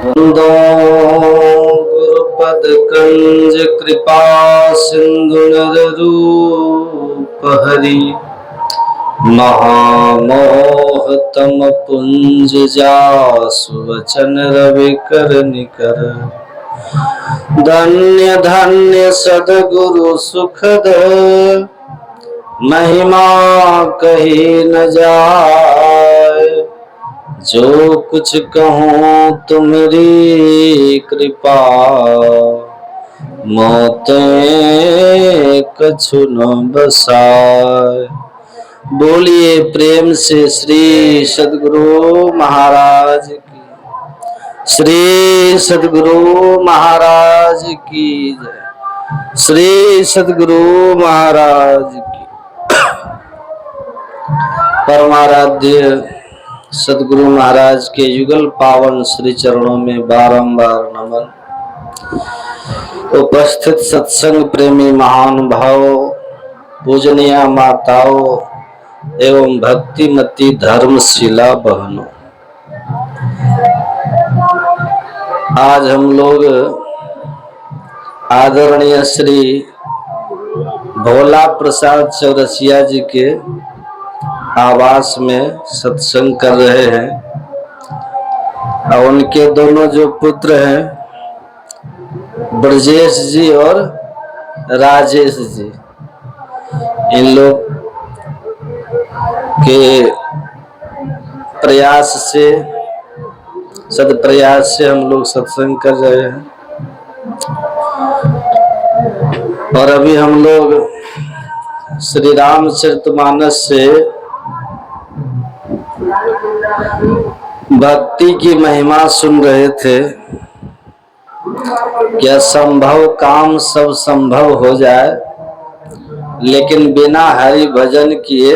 दो गुरुपद कंज कृपा सिंधु रूप हरि महामोह तम पुंज जासु वचन रवि कर निकर धन्य धन्य सद्गुरु सुखद महिमा कही न जाए। जो कुछ कहूँ तुम्हारी कृपा मोते कछु न बसाए। बोलिए प्रेम से श्री सद्गुरु महाराज की, श्री सद्गुरु महाराज की जय, श्री सद्गुरु महाराज की। परमाराध्य सद्गुरु महाराज के युगल पावन श्री चरणों में बारंबार नमन। उपस्थित सत्संग प्रेमी महानुभाव, पूजनीय माताओं एवं भक्तिमती धर्मशिला बहनों, आज हम लोग आदरणीय श्री भोला प्रसाद चौरसिया जी के आवास में सत्संग कर रहे हैं और उनके दोनों जो पुत्र हैं ब्रजेश जी और राजेश जी, इन लोग के प्रयास से, सदप्रयास से हम लोग सत्संग कर रहे हैं। और अभी हम लोग श्री रामचरितमानस से भक्ति की महिमा सुन रहे थे। क्या संभव काम सब संभव हो जाए, लेकिन बिना हरि भजन किए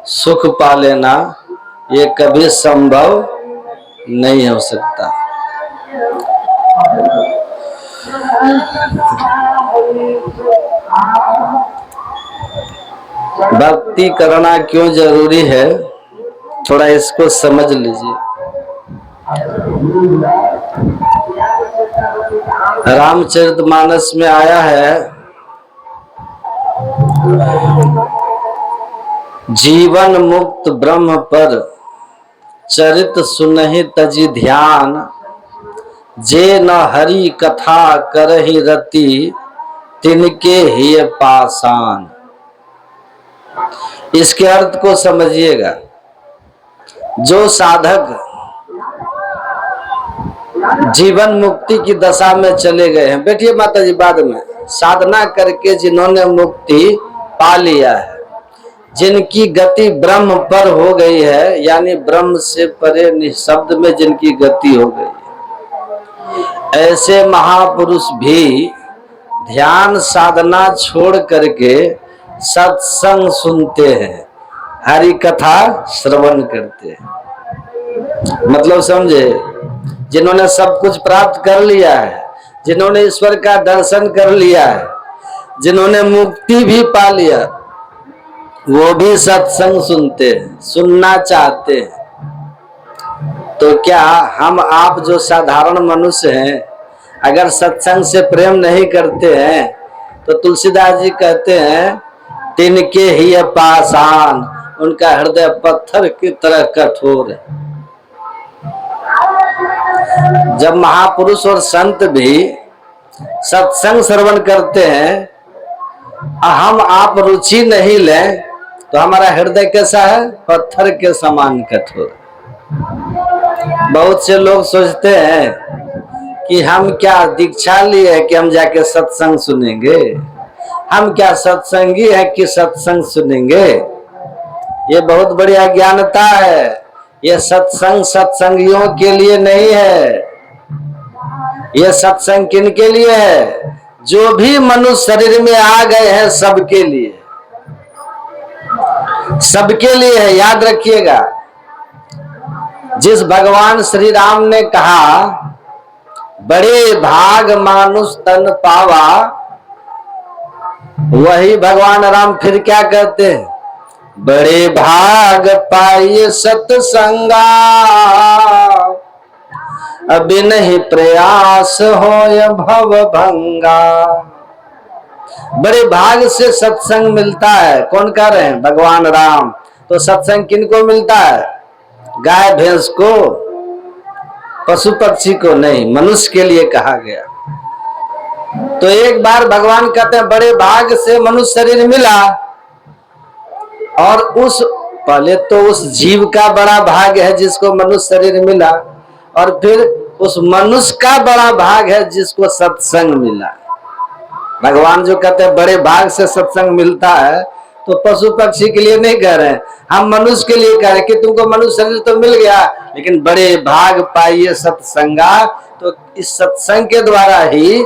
सुख पा लेना ये कभी संभव नहीं हो सकता। भक्ति करना क्यों जरूरी है, थोड़ा इसको समझ लीजिए। रामचरितमानस में आया है, जीवन मुक्त ब्रह्म पर चरित सुनहि तजि ध्यान, जे न हरि कथा करहि रति तिनके ही पासान। इसके अर्थ को समझिएगा। जो साधक जीवन मुक्ति की दशा में चले गए हैं, बैठिए माता जी, बाद में साधना करके जिन्होंने मुक्ति पा लिया है, जिनकी गति ब्रह्म पर हो गई है, यानी ब्रह्म से परे निःशब्द में जिनकी गति हो गई है, ऐसे महापुरुष भी ध्यान साधना छोड़ करके सत्संग सुनते हैं, हरि कथा श्रवण करते हैं। मतलब समझे, जिन्होंने सब कुछ प्राप्त कर लिया है, जिन्होंने ईश्वर का दर्शन कर लिया है, जिन्होंने मुक्ति भी पा लिया, वो भी सत्संग सुनते हैं, सुनना चाहते हैं। तो क्या हम आप जो साधारण मनुष्य हैं, अगर सत्संग से प्रेम नहीं करते हैं, तो तुलसीदास जी कहते हैं तिनके ही पाषाण, उनका हृदय पत्थर की तरह कठोर है। जब महापुरुष और संत भी सत्संग श्रवण करते हैं, हम आप रुचि नहीं लें, तो हमारा हृदय कैसा है? पत्थर के समान कठोर। बहुत से लोग सोचते हैं कि हम क्या दीक्षा लिए कि हम जाके सत्संग सुनेंगे, हम क्या सत्संगी है कि सत्संग सुनेंगे। ये बहुत बड़ी अज्ञानता है। ये सत्संग सत्संगियों के लिए नहीं है। ये सत्संग किन के लिए है? जो भी मनुष्य शरीर में आ गए हैं, सबके लिए, सबके लिए है। याद रखिएगा, जिस भगवान श्री राम ने कहा बड़े भाग मानुष तन पावा, वही भगवान राम फिर क्या कहते हैं? बड़े भाग पाइए सत्संगा, अभी नहीं प्रयास होय भव भंगा। बड़े भाग से सत्संग मिलता है। कौन कह रहे हैं? भगवान राम। तो सत्संग किनको मिलता है? गाय भैंस को, पशु पक्षी को नहीं, मनुष्य के लिए कहा गया। तो एक बार भगवान कहते हैं बड़े भाग से मनुष्य शरीर मिला, और उस पहले तो उस जीव का बड़ा भाग है जिसको मनुष्य शरीर मिला, और फिर उस मनुष्य का बड़ा भाग है जिसको सत्संग मिला। भगवान जो कहते हैं बड़े भाग से सत्संग मिलता है, तो पशु पक्षी के लिए नहीं कह रहे हैं, हम मनुष्य के लिए कह रहे हैं कि तुमको मनुष्य शरीर तो मिल गया, लेकिन बड़े भाग पाइए सत्संगा। तो इस सत्संग के द्वारा ही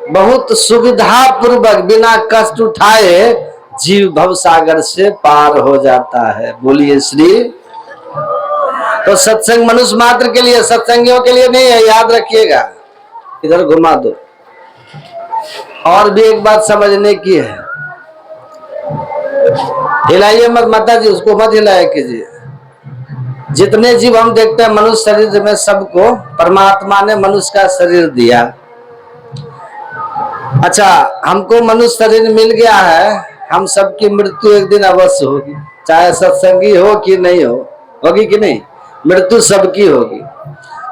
बहुत सुविधा पूर्वक बिना कष्ट उठाए जीव भव सागर से पार हो जाता है। बोलिए श्री। तो सत्संग मनुष्य मात्र के लिए, सत्संगियों के लिए नहीं है, याद रखिएगा। इधर घुमा दो। और भी एक बात समझने की है, हिलाइए मत माता जी, उसको मत हिलाया कीजिए। जितने जीव हम देखते हैं मनुष्य शरीर में, सबको परमात्मा ने मनुष्य का शरीर दिया। अच्छा, हमको मनुष्य शरीर मिल गया है, हम सबकी मृत्यु एक दिन अवश्य होगी, चाहे सत्संगी हो कि नहीं हो। होगी कि नहीं? मृत्यु सबकी होगी।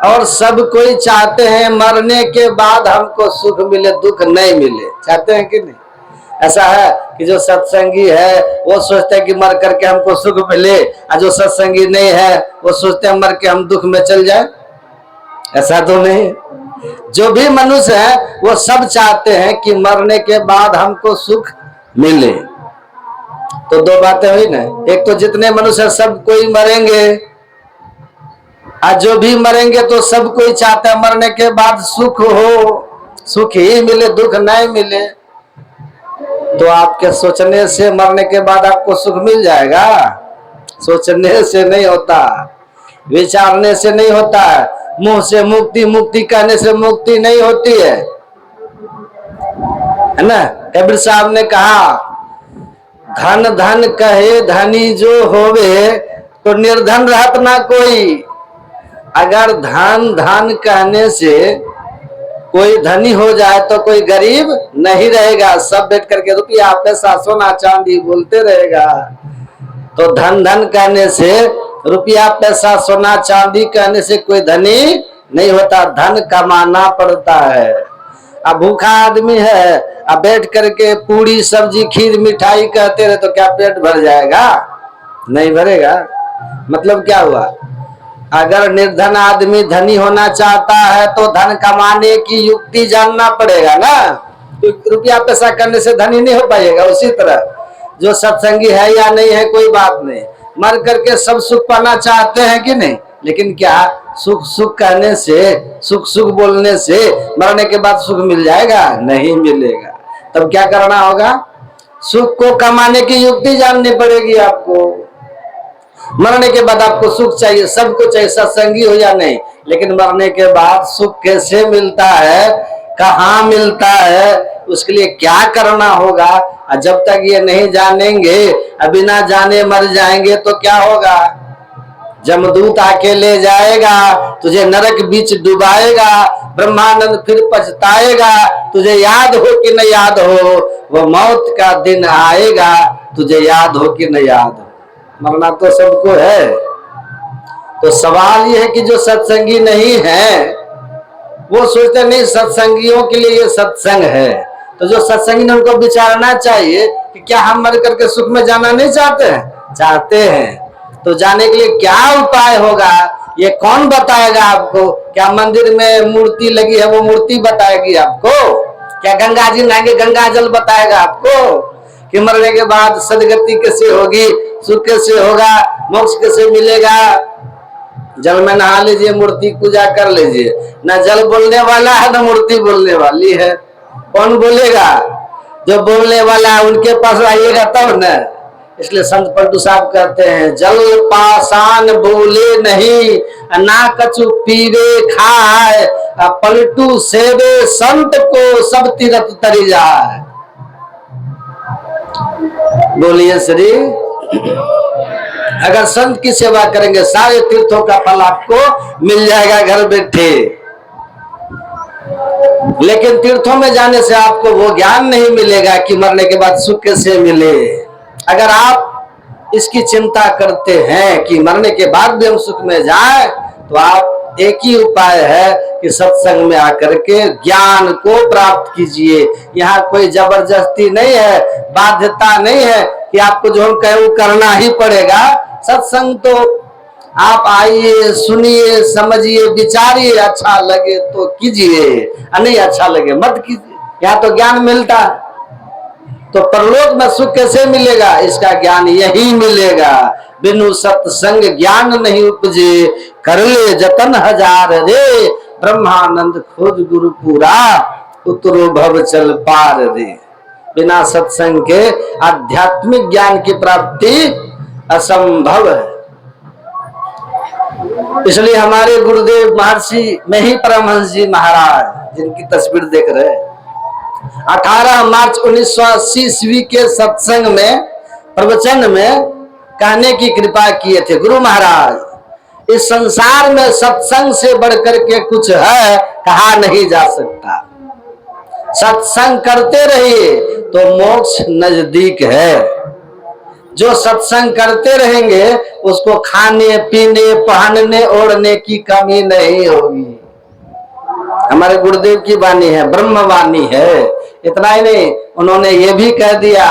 और सब कोई चाहते हैं मरने के बाद हमको सुख मिले, दुख नहीं मिले। चाहते हैं कि नहीं? ऐसा है कि जो सत्संगी है वो सोचते हैं कि मर करके हमको सुख मिले, और जो सत्संगी नहीं है वो सोचते हैं मर के हम दुख में चल जाए। ऐसा तो नहीं। जो भी मनुष्य है वो सब चाहते हैं कि मरने के बाद हमको सुख मिले। तो दो बातें हुई ना, एक तो जितने मनुष्य सब कोई मरेंगे, और जो भी मरेंगे तो सब कोई चाहता है मरने के बाद सुख हो, सुख ही मिले, दुख नहीं मिले। तो आपके सोचने से मरने के बाद आपको सुख मिल जाएगा? सोचने से नहीं होता, विचारने से नहीं होता है, मुंह से मुक्ति मुक्ति कहने से मुक्ति नहीं होती है ना। कबीर साहब ने कहा, धन धन कहे धनी जो होवे, तो निर्धन रहत ना कोई। अगर धन धन कहने से कोई धनी हो जाए तो कोई गरीब नहीं रहेगा। सब बैठ करके रुपया पैसा सोना चांदी बोलते रहेगा। तो धन धन कहने से, रुपया पैसा सोना चांदी कहने से कोई धनी नहीं होता, धन कमाना पड़ता है। अब भूखा आदमी है, अब बैठ करके पूरी सब्जी खीर मिठाई कहते रहे तो क्या पेट भर जाएगा? नहीं भरेगा। मतलब क्या हुआ? अगर निर्धन आदमी धनी होना चाहता है तो धन कमाने की युक्ति जानना पड़ेगा ना। रुपया पैसा करने से धनी नहीं हो पाएगा। उसी तरह जो सत्संगी है या नहीं है कोई बात नहीं, मर करके सब सुख पाना चाहते हैं कि नहीं, लेकिन क्या सुख सुख कहने से, सुख सुख बोलने से मरने के बाद सुख मिल जाएगा? नहीं मिलेगा। तब क्या करना होगा? सुख को कमाने की युक्ति जाननी पड़ेगी आपको। मरने के बाद आपको सुख चाहिए, सबको चाहिए, सत्संगी हो या नहीं, लेकिन मरने के बाद सुख कैसे मिलता है, कहाँ मिलता है, उसके लिए क्या करना होगा? जब तक ये नहीं जानेंगे, बिना जाने मर जाएंगे तो क्या होगा? जमदूत आके ले जाएगा, तुझे नरक बीच डुबाएगा, ब्रह्मानंद फिर पछताएगा। तुझे याद हो कि न याद हो, वो मौत का दिन आएगा, तुझे याद हो कि न याद हो। मरना तो सबको है। तो सवाल यह है कि जो सत्संगी नहीं है वो सोचते नहीं सत्संगियों के लिए ये सत्संग है। तो जो सत्संगी ने उनको विचारना चाहिए कि क्या हम मर करके सुख में जाना नहीं चाहते हैं? चाहते हैं। तो जाने के लिए क्या उपाय होगा, ये कौन बताएगा आपको? क्या मंदिर में मूर्ति लगी है वो मूर्ति बताएगी आपको? क्या गंगा जी नहाएंगे गंगा जल बताएगा आपको? कि मरने के बाद सदगति कैसे होगी, सुख कैसे होगा, मोक्ष कैसे मिलेगा? जल में नहा लीजिए, मूर्ति पूजा कर लीजिए। ना जल बोलने वाला है ना मूर्ति बोलने वाली है। कौन बोलेगा? जो बोलने वाला है उनके पास आइएगा तब न। इसलिए संत पलटू साहब कहते हैं, जल पाषाण बोले नहीं, ना कछु पीवे खाए, पलटू सेवे संत को सब तीरथ तरी जाए। बोलिए श्री। अगर संत की सेवा करेंगे सारे तीर्थों का फल आपको मिल जाएगा घर बैठे। लेकिन तीर्थों में जाने से आपको वो ज्ञान नहीं मिलेगा कि मरने के बाद सुख कैसे मिले। अगर आप इसकी चिंता करते हैं कि मरने के बाद भी हम सुख में जाएं, तो आप एक ही उपाय है कि सत्संग में आकर के ज्ञान को प्राप्त कीजिए। यहाँ कोई जबरदस्ती नहीं है, बाध्यता नहीं है कि आपको जो हम कहें वो करना ही पड़ेगा। सत्संग तो आप आइए, सुनिए, समझिए, विचारिए, अच्छा लगे तो कीजिए, नहीं अच्छा लगे मत कीजिए। यहाँ तो ज्ञान मिलता है, तो परलोक में सुख कैसे मिलेगा? इसका ज्ञान यही मिलेगा। बिनु सत्संग ज्ञान नहीं उपजे, कर ले जतन हजार रे। ब्रह्मानंद खोज गुरु पूरा, उतरो भव चल पार रे। बिना सत्संग के आध्यात्मिक ज्ञान की प्राप्ति असंभव है। इसलिए हमारे गुरुदेव महर्षि में ही परमहंस जी महाराज, जिनकी तस्वीर देख रहे हैं, 18 मार्च 1980 ईस्वी के सत्संग में प्रवचन में कहने की कृपा किए थे। गुरु महाराज, इस संसार में सत्संग से बढ़कर के कुछ है कहा नहीं जा सकता। सत्संग करते रहिए तो मोक्ष नजदीक है। जो सत्संग करते रहेंगे उसको खाने पीने पहनने ओढ़ने की कमी नहीं होगी। हमारे गुरुदेव की वाणी है, ब्रह्म वाणी है। इतना ही नहीं, उन्होंने ये भी कह दिया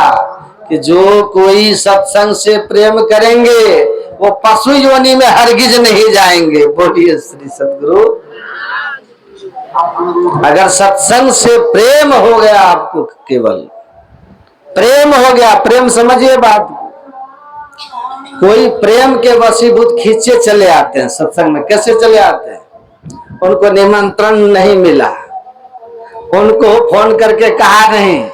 कि जो कोई सत्संग से प्रेम करेंगे वो पशु योनि में हरगिज नहीं जाएंगे। बोलिए श्री सद्गुरु। अगर सत्संग से प्रेम हो गया, आपको केवल प्रेम हो गया, प्रेम समझिए बात। कोई प्रेम के वशीभूत खींचे चले आते हैं सत्संग में। कैसे चले आते हैं? उनको निमंत्रण नहीं मिला, उनको फोन करके कहा नहीं,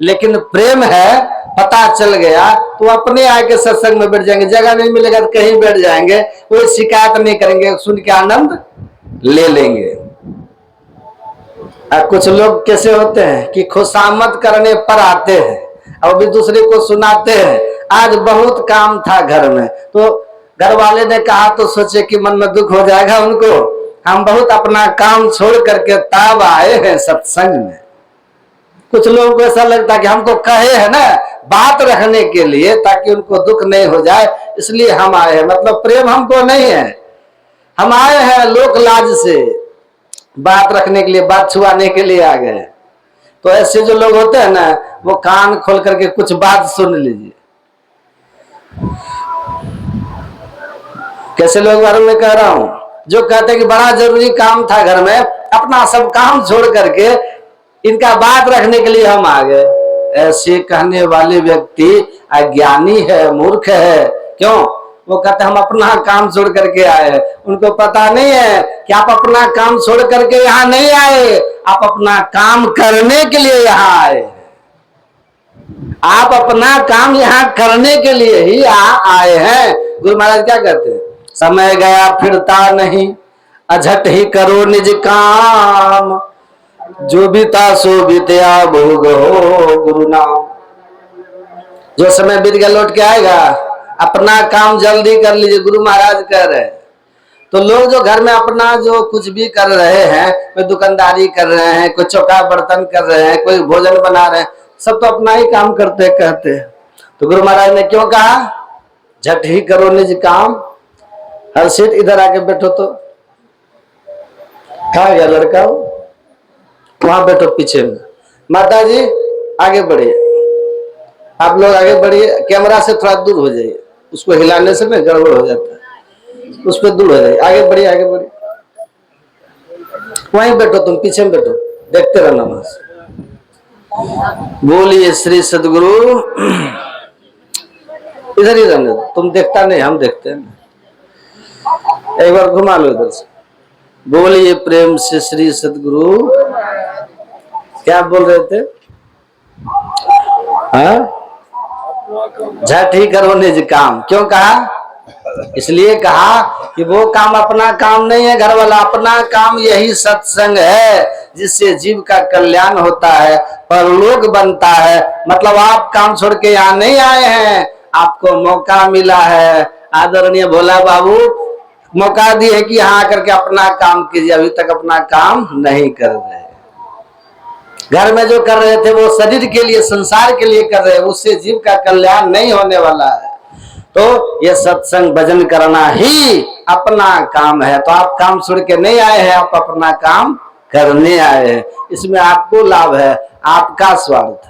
लेकिन प्रेम है, पता चल गया तो अपने आके सत्संग में बैठ जाएंगे। जगह नहीं मिलेगा तो कहीं बैठ जाएंगे, कोई शिकायत नहीं करेंगे, सुन के आनंद ले लेंगे। कुछ लोग कैसे होते हैं कि खुशामद करने पर आते हैं और भी दूसरे को सुनाते हैं। आज बहुत काम था घर में, तो घर वाले ने कहा तो सोचे कि मन में दुख हो जाएगा उनको, हम बहुत अपना काम छोड़ करके तब आए हैं सत्संग में। कुछ लोगों को ऐसा लगता है कि हमको कहे है ना बात रखने के लिए, ताकि उनको दुख नहीं हो जाए, इसलिए हम आए हैं। मतलब प्रेम हमको नहीं है, हम आए हैं लोक लाज से बात रखने के लिए, बात छुआने के लिए आ गए। तो ऐसे जो लोग होते हैं ना, वो कान खोल करके कुछ बात सुन लीजिए। कैसे लोग बारे में कह रहा हूं, जो कहते हैं कि बड़ा जरूरी काम था घर में, अपना सब काम छोड़ करके इनका बात रखने के लिए हम आ गए। ऐसे कहने वाले व्यक्ति अज्ञानी है, मूर्ख है। क्यों? वो कहते हम अपना काम छोड़ करके आए। उनको पता नहीं है कि आप अपना काम छोड़ करके यहाँ नहीं आए, आप अपना काम करने के लिए यहाँ आए। आप अपना काम यहाँ करने के लिए ही आए हैं। गुरु महाराज क्या कहते हैं? समय गया फिरता नहीं, अझट ही करो निज काम, जो बीता सो बीतया भोग हो गुरु नाम। जो समय बीत गया लौट के आएगा, अपना काम जल्दी कर लीजिए, गुरु महाराज कह रहे हैं। तो लोग जो घर में अपना जो कुछ भी कर रहे हैं, कोई दुकानदारी कर रहे हैं, कोई चौका बर्तन कर रहे हैं, कोई भोजन बना रहे हैं, सब तो अपना ही काम करते कहते हैं। तो गुरु महाराज ने क्यों कहा झट ही करो निज काम? हर सीट इधर आके बैठो। तो कहा गया लड़का? वहां बैठो पीछे में। माता जी आगे बढ़िए, आप लोग आगे बढ़िए, कैमरा से थोड़ा दूर हो जाइए, उसको हिलाने से ना गड़बड़ हो जाता है, उस पर दूर हो जाइए। आगे बढ़िए, आगे बढ़िए, वहीं बैठो, तुम पीछे में बैठो, देखते रहना बस। बोलिए श्री सद्गुरु। इधर ही रहने दो, तुम देखता नहीं, हम देखते हैं। एक बार घुमा लो इधर से। बोलिए प्रेम से श्री सद्गुरु। क्या बोल रहे थे? हाँ, झट ही करो निज काम। क्यों कहा? इसलिए कहा कि वो काम अपना काम नहीं है घर वाला, अपना काम यही सत्संग है, जिससे जीव का कल्याण होता है, परलोक बनता है। मतलब आप काम छोड़ के यहाँ नहीं आए हैं, आपको मौका मिला है, आदरणीय भोला बाबू मौका दिए कि यहाँ आकर के अपना काम कीजिए, अभी तक अपना काम नहीं कर रहे। घर में जो कर रहे थे वो शरीर के लिए, संसार के लिए कर रहे हैं, उससे जीव का कल्याण नहीं होने वाला है। तो ये सत्संग भजन करना ही अपना काम है। तो आप काम छोड़ के नहीं आए हैं, आप अपना काम करने आए हैं। इसमें आपको लाभ है, आपका स्वार्थ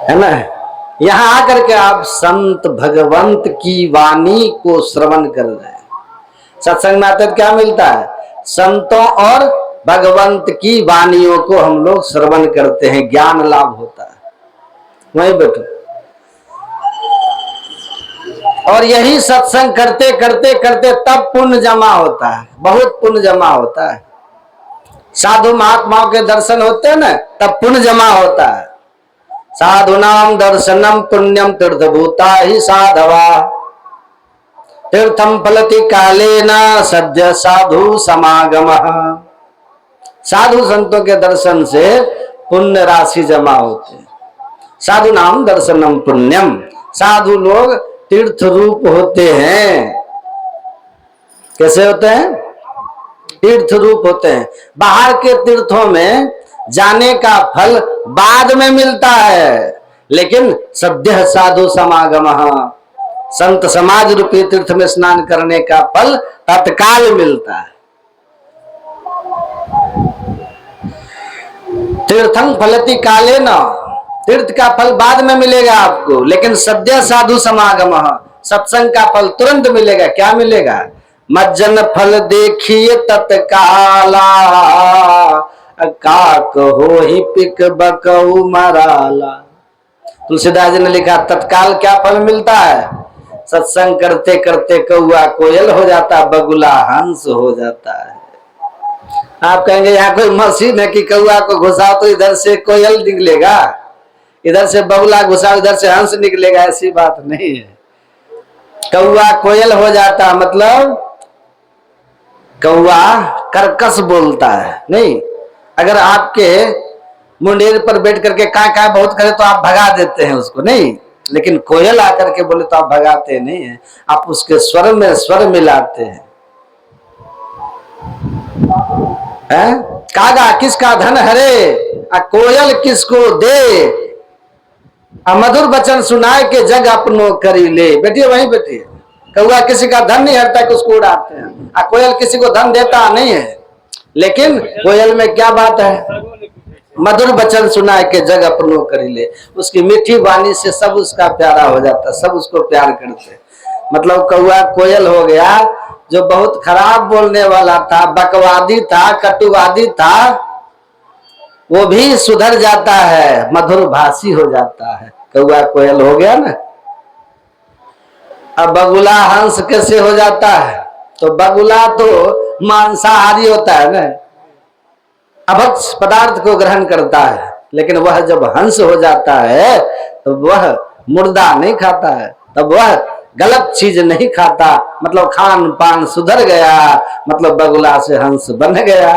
है ना। यहाँ आकर के आप संत भगवंत की वाणी को श्रवण कर रहे हैं। सत्संग में आते क्या मिलता है? संतों और भगवंत की वाणियों को हम लोग श्रवण करते हैं, ज्ञान लाभ होता है। वहीं बैठो। और यही सत्संग करते करते करते तब पुण्य जमा होता है, बहुत पुण्य जमा होता है। साधु महात्माओं के दर्शन होते हैं ना, तब पुण्य जमा होता है। साधुनाम दर्शनम पुण्यम तीर्थभूता ही साधवा, तीर्थम फलति कालेन सद्य साधु समागमः। साधु संतों के दर्शन से पुण्य राशि जमा होते हैं। साधु नाम दर्शनम पुण्यम, साधु लोग तीर्थ रूप होते हैं। कैसे होते हैं? तीर्थ रूप होते हैं। बाहर के तीर्थों में जाने का फल बाद में मिलता है, लेकिन सद्य साधु समागमः, संत समाज रूपी तीर्थ में स्नान करने का फल तत्काल मिलता है। तीर्थं फलति कालेन, तीर्थ का फल बाद में मिलेगा आपको, लेकिन सद्य साधु समागमः, सत्संग का फल तुरंत मिलेगा। क्या मिलेगा? मज्जन फल देखिए तत्काला, काक हो ही पिक बकऊ मराला। तुलसीदास जी ने लिखा तत्काल क्या फल मिलता है? सत्संग करते करते कौआ कोयल हो जाता, बगुला हंस हो जाता है। आप कहेंगे यहाँ कोई मशीन है कि कौआ को घुसाओ तो इधर से कोयल निकलेगा, इधर से बगुला घुसाओ इधर से हंस निकलेगा? ऐसी बात नहीं है। कौआ कोयल हो जाता मतलब कौआ कर्कश बोलता है नहीं। अगर आपके मुंडेर पर बैठ करके का बहुत करे तो आप भगा देते हैं उसको, नहीं। लेकिन कोयल आकर के बोले तो आप भगाते नहीं है, आप उसके स्वर में स्वर मिलाते हैं। कागा किसका धन हरे, कोयल किसको दे, मधुर वचन सुनाए के जग अपनो करी ले। बैठिए वहीं बैठिए। कौआ किसी का धन नहीं हरता कि उसको उड़ाते हैं, कोयल किसी को धन देता नहीं है। लेकिन कोयल में क्या बात है? मधुर वचन सुनाए के जग अपनो करी ले। उसकी मीठी वाणी से सब उसका प्यारा हो जाता, सब उसको प्यार करते। मतलब कौआ कोयल हो गया, जो बहुत खराब बोलने वाला था, बकवादी था, कटुवादी था, वो भी सुधर जाता है, मधुर भाषी हो जाता है। कौआ कोयल हो गया ना। अब बगुला हंस कैसे हो जाता है? तो बगुला तो मांसाहारी होता है ना, अभक्ष पदार्थ को ग्रहण करता है, लेकिन वह जब हंस हो जाता है तो वह मुर्दा नहीं खाता है, तब वह गलत चीज नहीं खाता। मतलब खान पान सुधर गया, मतलब बगुला से हंस बन गया।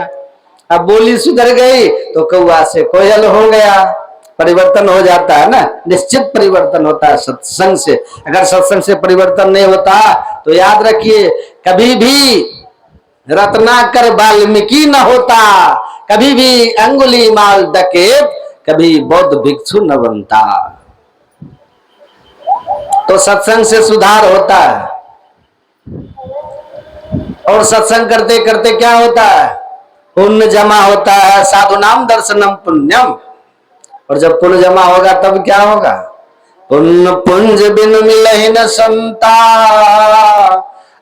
अब बोली सुधर गई तो कौआ से कोयल हो गया। परिवर्तन हो जाता है ना, निश्चित परिवर्तन होता है सत्संग से। अगर सत्संग से परिवर्तन नहीं होता तो याद रखिए, कभी भी रत्नाकर वाल्मीकि न होता, कभी भी अंगुली माल डकैत, कभी बौद्ध भिक्षु न बनता। तो सत्संग से सुधार होता है। और सत्संग करते करते क्या होता है? पुण्य जमा होता है। साधु नाम दर्शनम पुण्यम। और जब पुण्य जमा होगा तब क्या होगा? पुण्य पुंज बिन मिलहि न संता,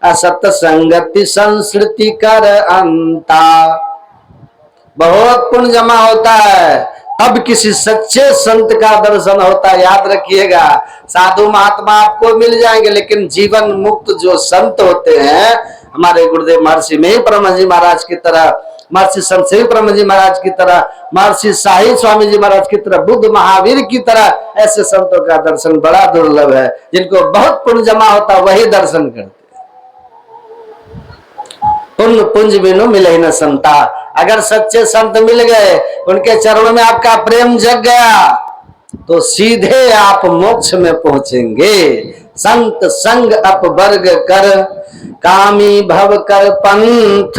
असत संगति संस्कृति कर अंता। बहुत पुण्य जमा होता है, तब किसी सच्चे संत का दर्शन होता है। याद रखिएगा, साधु महात्मा आपको मिल जाएंगे, लेकिन जीवन मुक्त जो संत होते हैं, हमारे गुरुदेव महर्षि में परम जी महाराज की तरह, महर्षि संत परम जी महाराज की तरह, महर्षि शाही स्वामी जी महाराज की तरह, बुद्ध महावीर की तरह, ऐसे संतों का दर्शन बड़ा दुर्लभ है। जिनको बहुत पुण्य जमा होता वही दर्शन करते। पुण्य पुंज बिनु मिले न संता। अगर सच्चे संत मिल गए, उनके चरणों में आपका प्रेम जग गया, तो सीधे आप मोक्ष में पहुंचेंगे। संत संग अपवर्ग कर, कामी भव कर पंथ,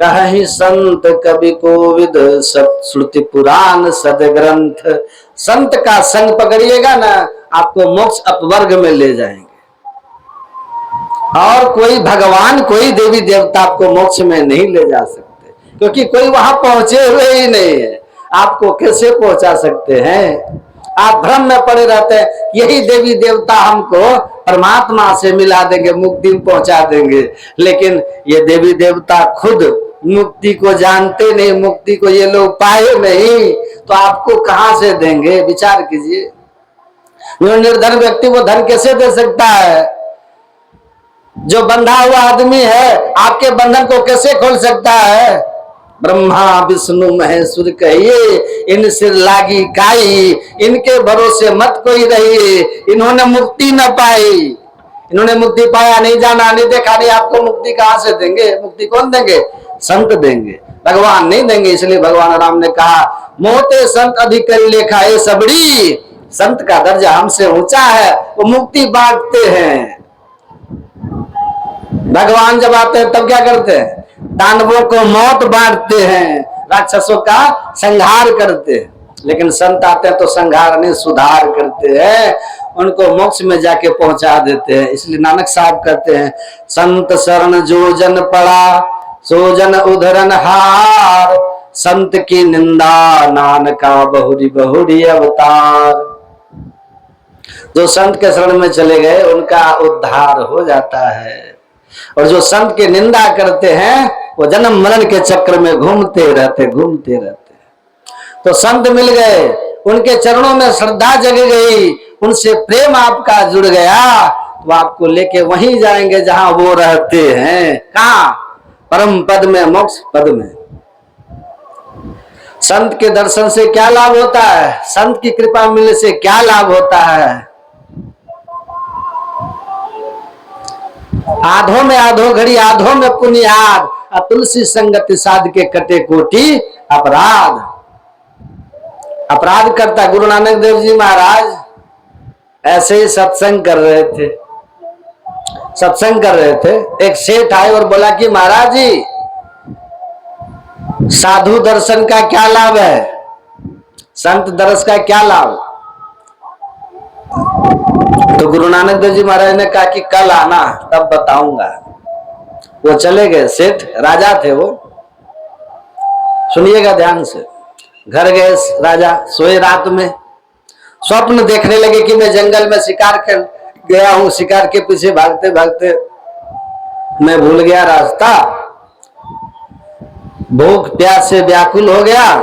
कहीं संत कवि कोविद, श्रुति पुराण सदग्रंथ। संत का संग पकड़िएगा ना, आपको मोक्ष अपवर्ग में ले जाएंगे। और कोई भगवान, कोई देवी देवता आपको मोक्ष में नहीं ले जा सकते, क्योंकि कोई वहां पहुंचे हुए ही नहीं है। आपको कैसे पहुंचा सकते हैं? आप भ्रम में पड़े रहते हैं, यही देवी देवता हमको परमात्मा से मिला देंगे, मुक्ति में पहुंचा देंगे। लेकिन ये देवी देवता खुद मुक्ति को जानते नहीं, मुक्ति को ये लोग पाए नहीं, तो आपको कहां से देंगे? विचार कीजिए। जो निर्धन व्यक्ति वो धन कैसे दे सकता है? जो बंधा हुआ आदमी है आपके बंधन को कैसे खोल सकता है? ब्रह्मा विष्णु महेश्वर कहिए, इन सिर लागी काई, इनके भरोसे मत कोई रहिए। इन्होंने मुक्ति न पाई, इन्होंने मुक्ति पाया नहीं, जाना नहीं, देखा नहीं, आपको मुक्ति कहां से देंगे? मुक्ति कौन देंगे? संत देंगे, भगवान नहीं देंगे। इसलिए भगवान राम ने कहा, मोते संत अधिक लेखा है सबड़ी। संत का दर्जा हमसे ऊंचा है, वो मुक्ति बांटते हैं। भगवान जब आते हैं तब क्या करते हैं? दानवों को मौत बांटते हैं, राक्षसों का संहार करते हैं। लेकिन संत आते हैं तो संहार नहीं, सुधार करते हैं, उनको मोक्ष में जाके पहुंचा देते हैं। इसलिए नानक साहब कहते हैं, संत शरण जो जन पड़ा, सो जन उधरन हार, संत की निंदा नानका बहुरी बहुरी अवतार। जो संत के शरण में चले गए उनका उद्धार हो जाता है, और जो संत की निंदा करते हैं वो जन्म मरण के चक्र में घूमते रहते। तो संत मिल गए, उनके चरणों में श्रद्धा जग गई, उनसे प्रेम आपका जुड़ गया, तो आपको लेके वहीं जाएंगे जहां वो रहते हैं। कहां? परम पद में, मोक्ष पद में। संत के दर्शन से क्या लाभ होता है? संत की कृपा मिलने से क्या लाभ होता है? आधो में आधो घड़ी, आधो में पुनियाद, तुलसी संगति साध के कटे कोटि अपराध। अपराध करता गुरु नानक देव जी महाराज ऐसे ही सत्संग कर रहे थे। एक सेठ आए और बोला कि महाराज जी, साधु दर्शन का क्या लाभ है? संत दर्शन का क्या लाभ? तो गुरु नानक देव जी महाराज ने कहा कि कल आना, तब बताऊंगा। वो चले गए। सेठ राजा थे वो, सुनिएगा ध्यान से। घर गए राजा, सोए रात में, स्वप्न देखने लगे कि मैं जंगल में शिकार कर गया हूं, शिकार के पीछे भागते भागते मैं भूल गया रास्ता, भूख प्यास से व्याकुल हो गया।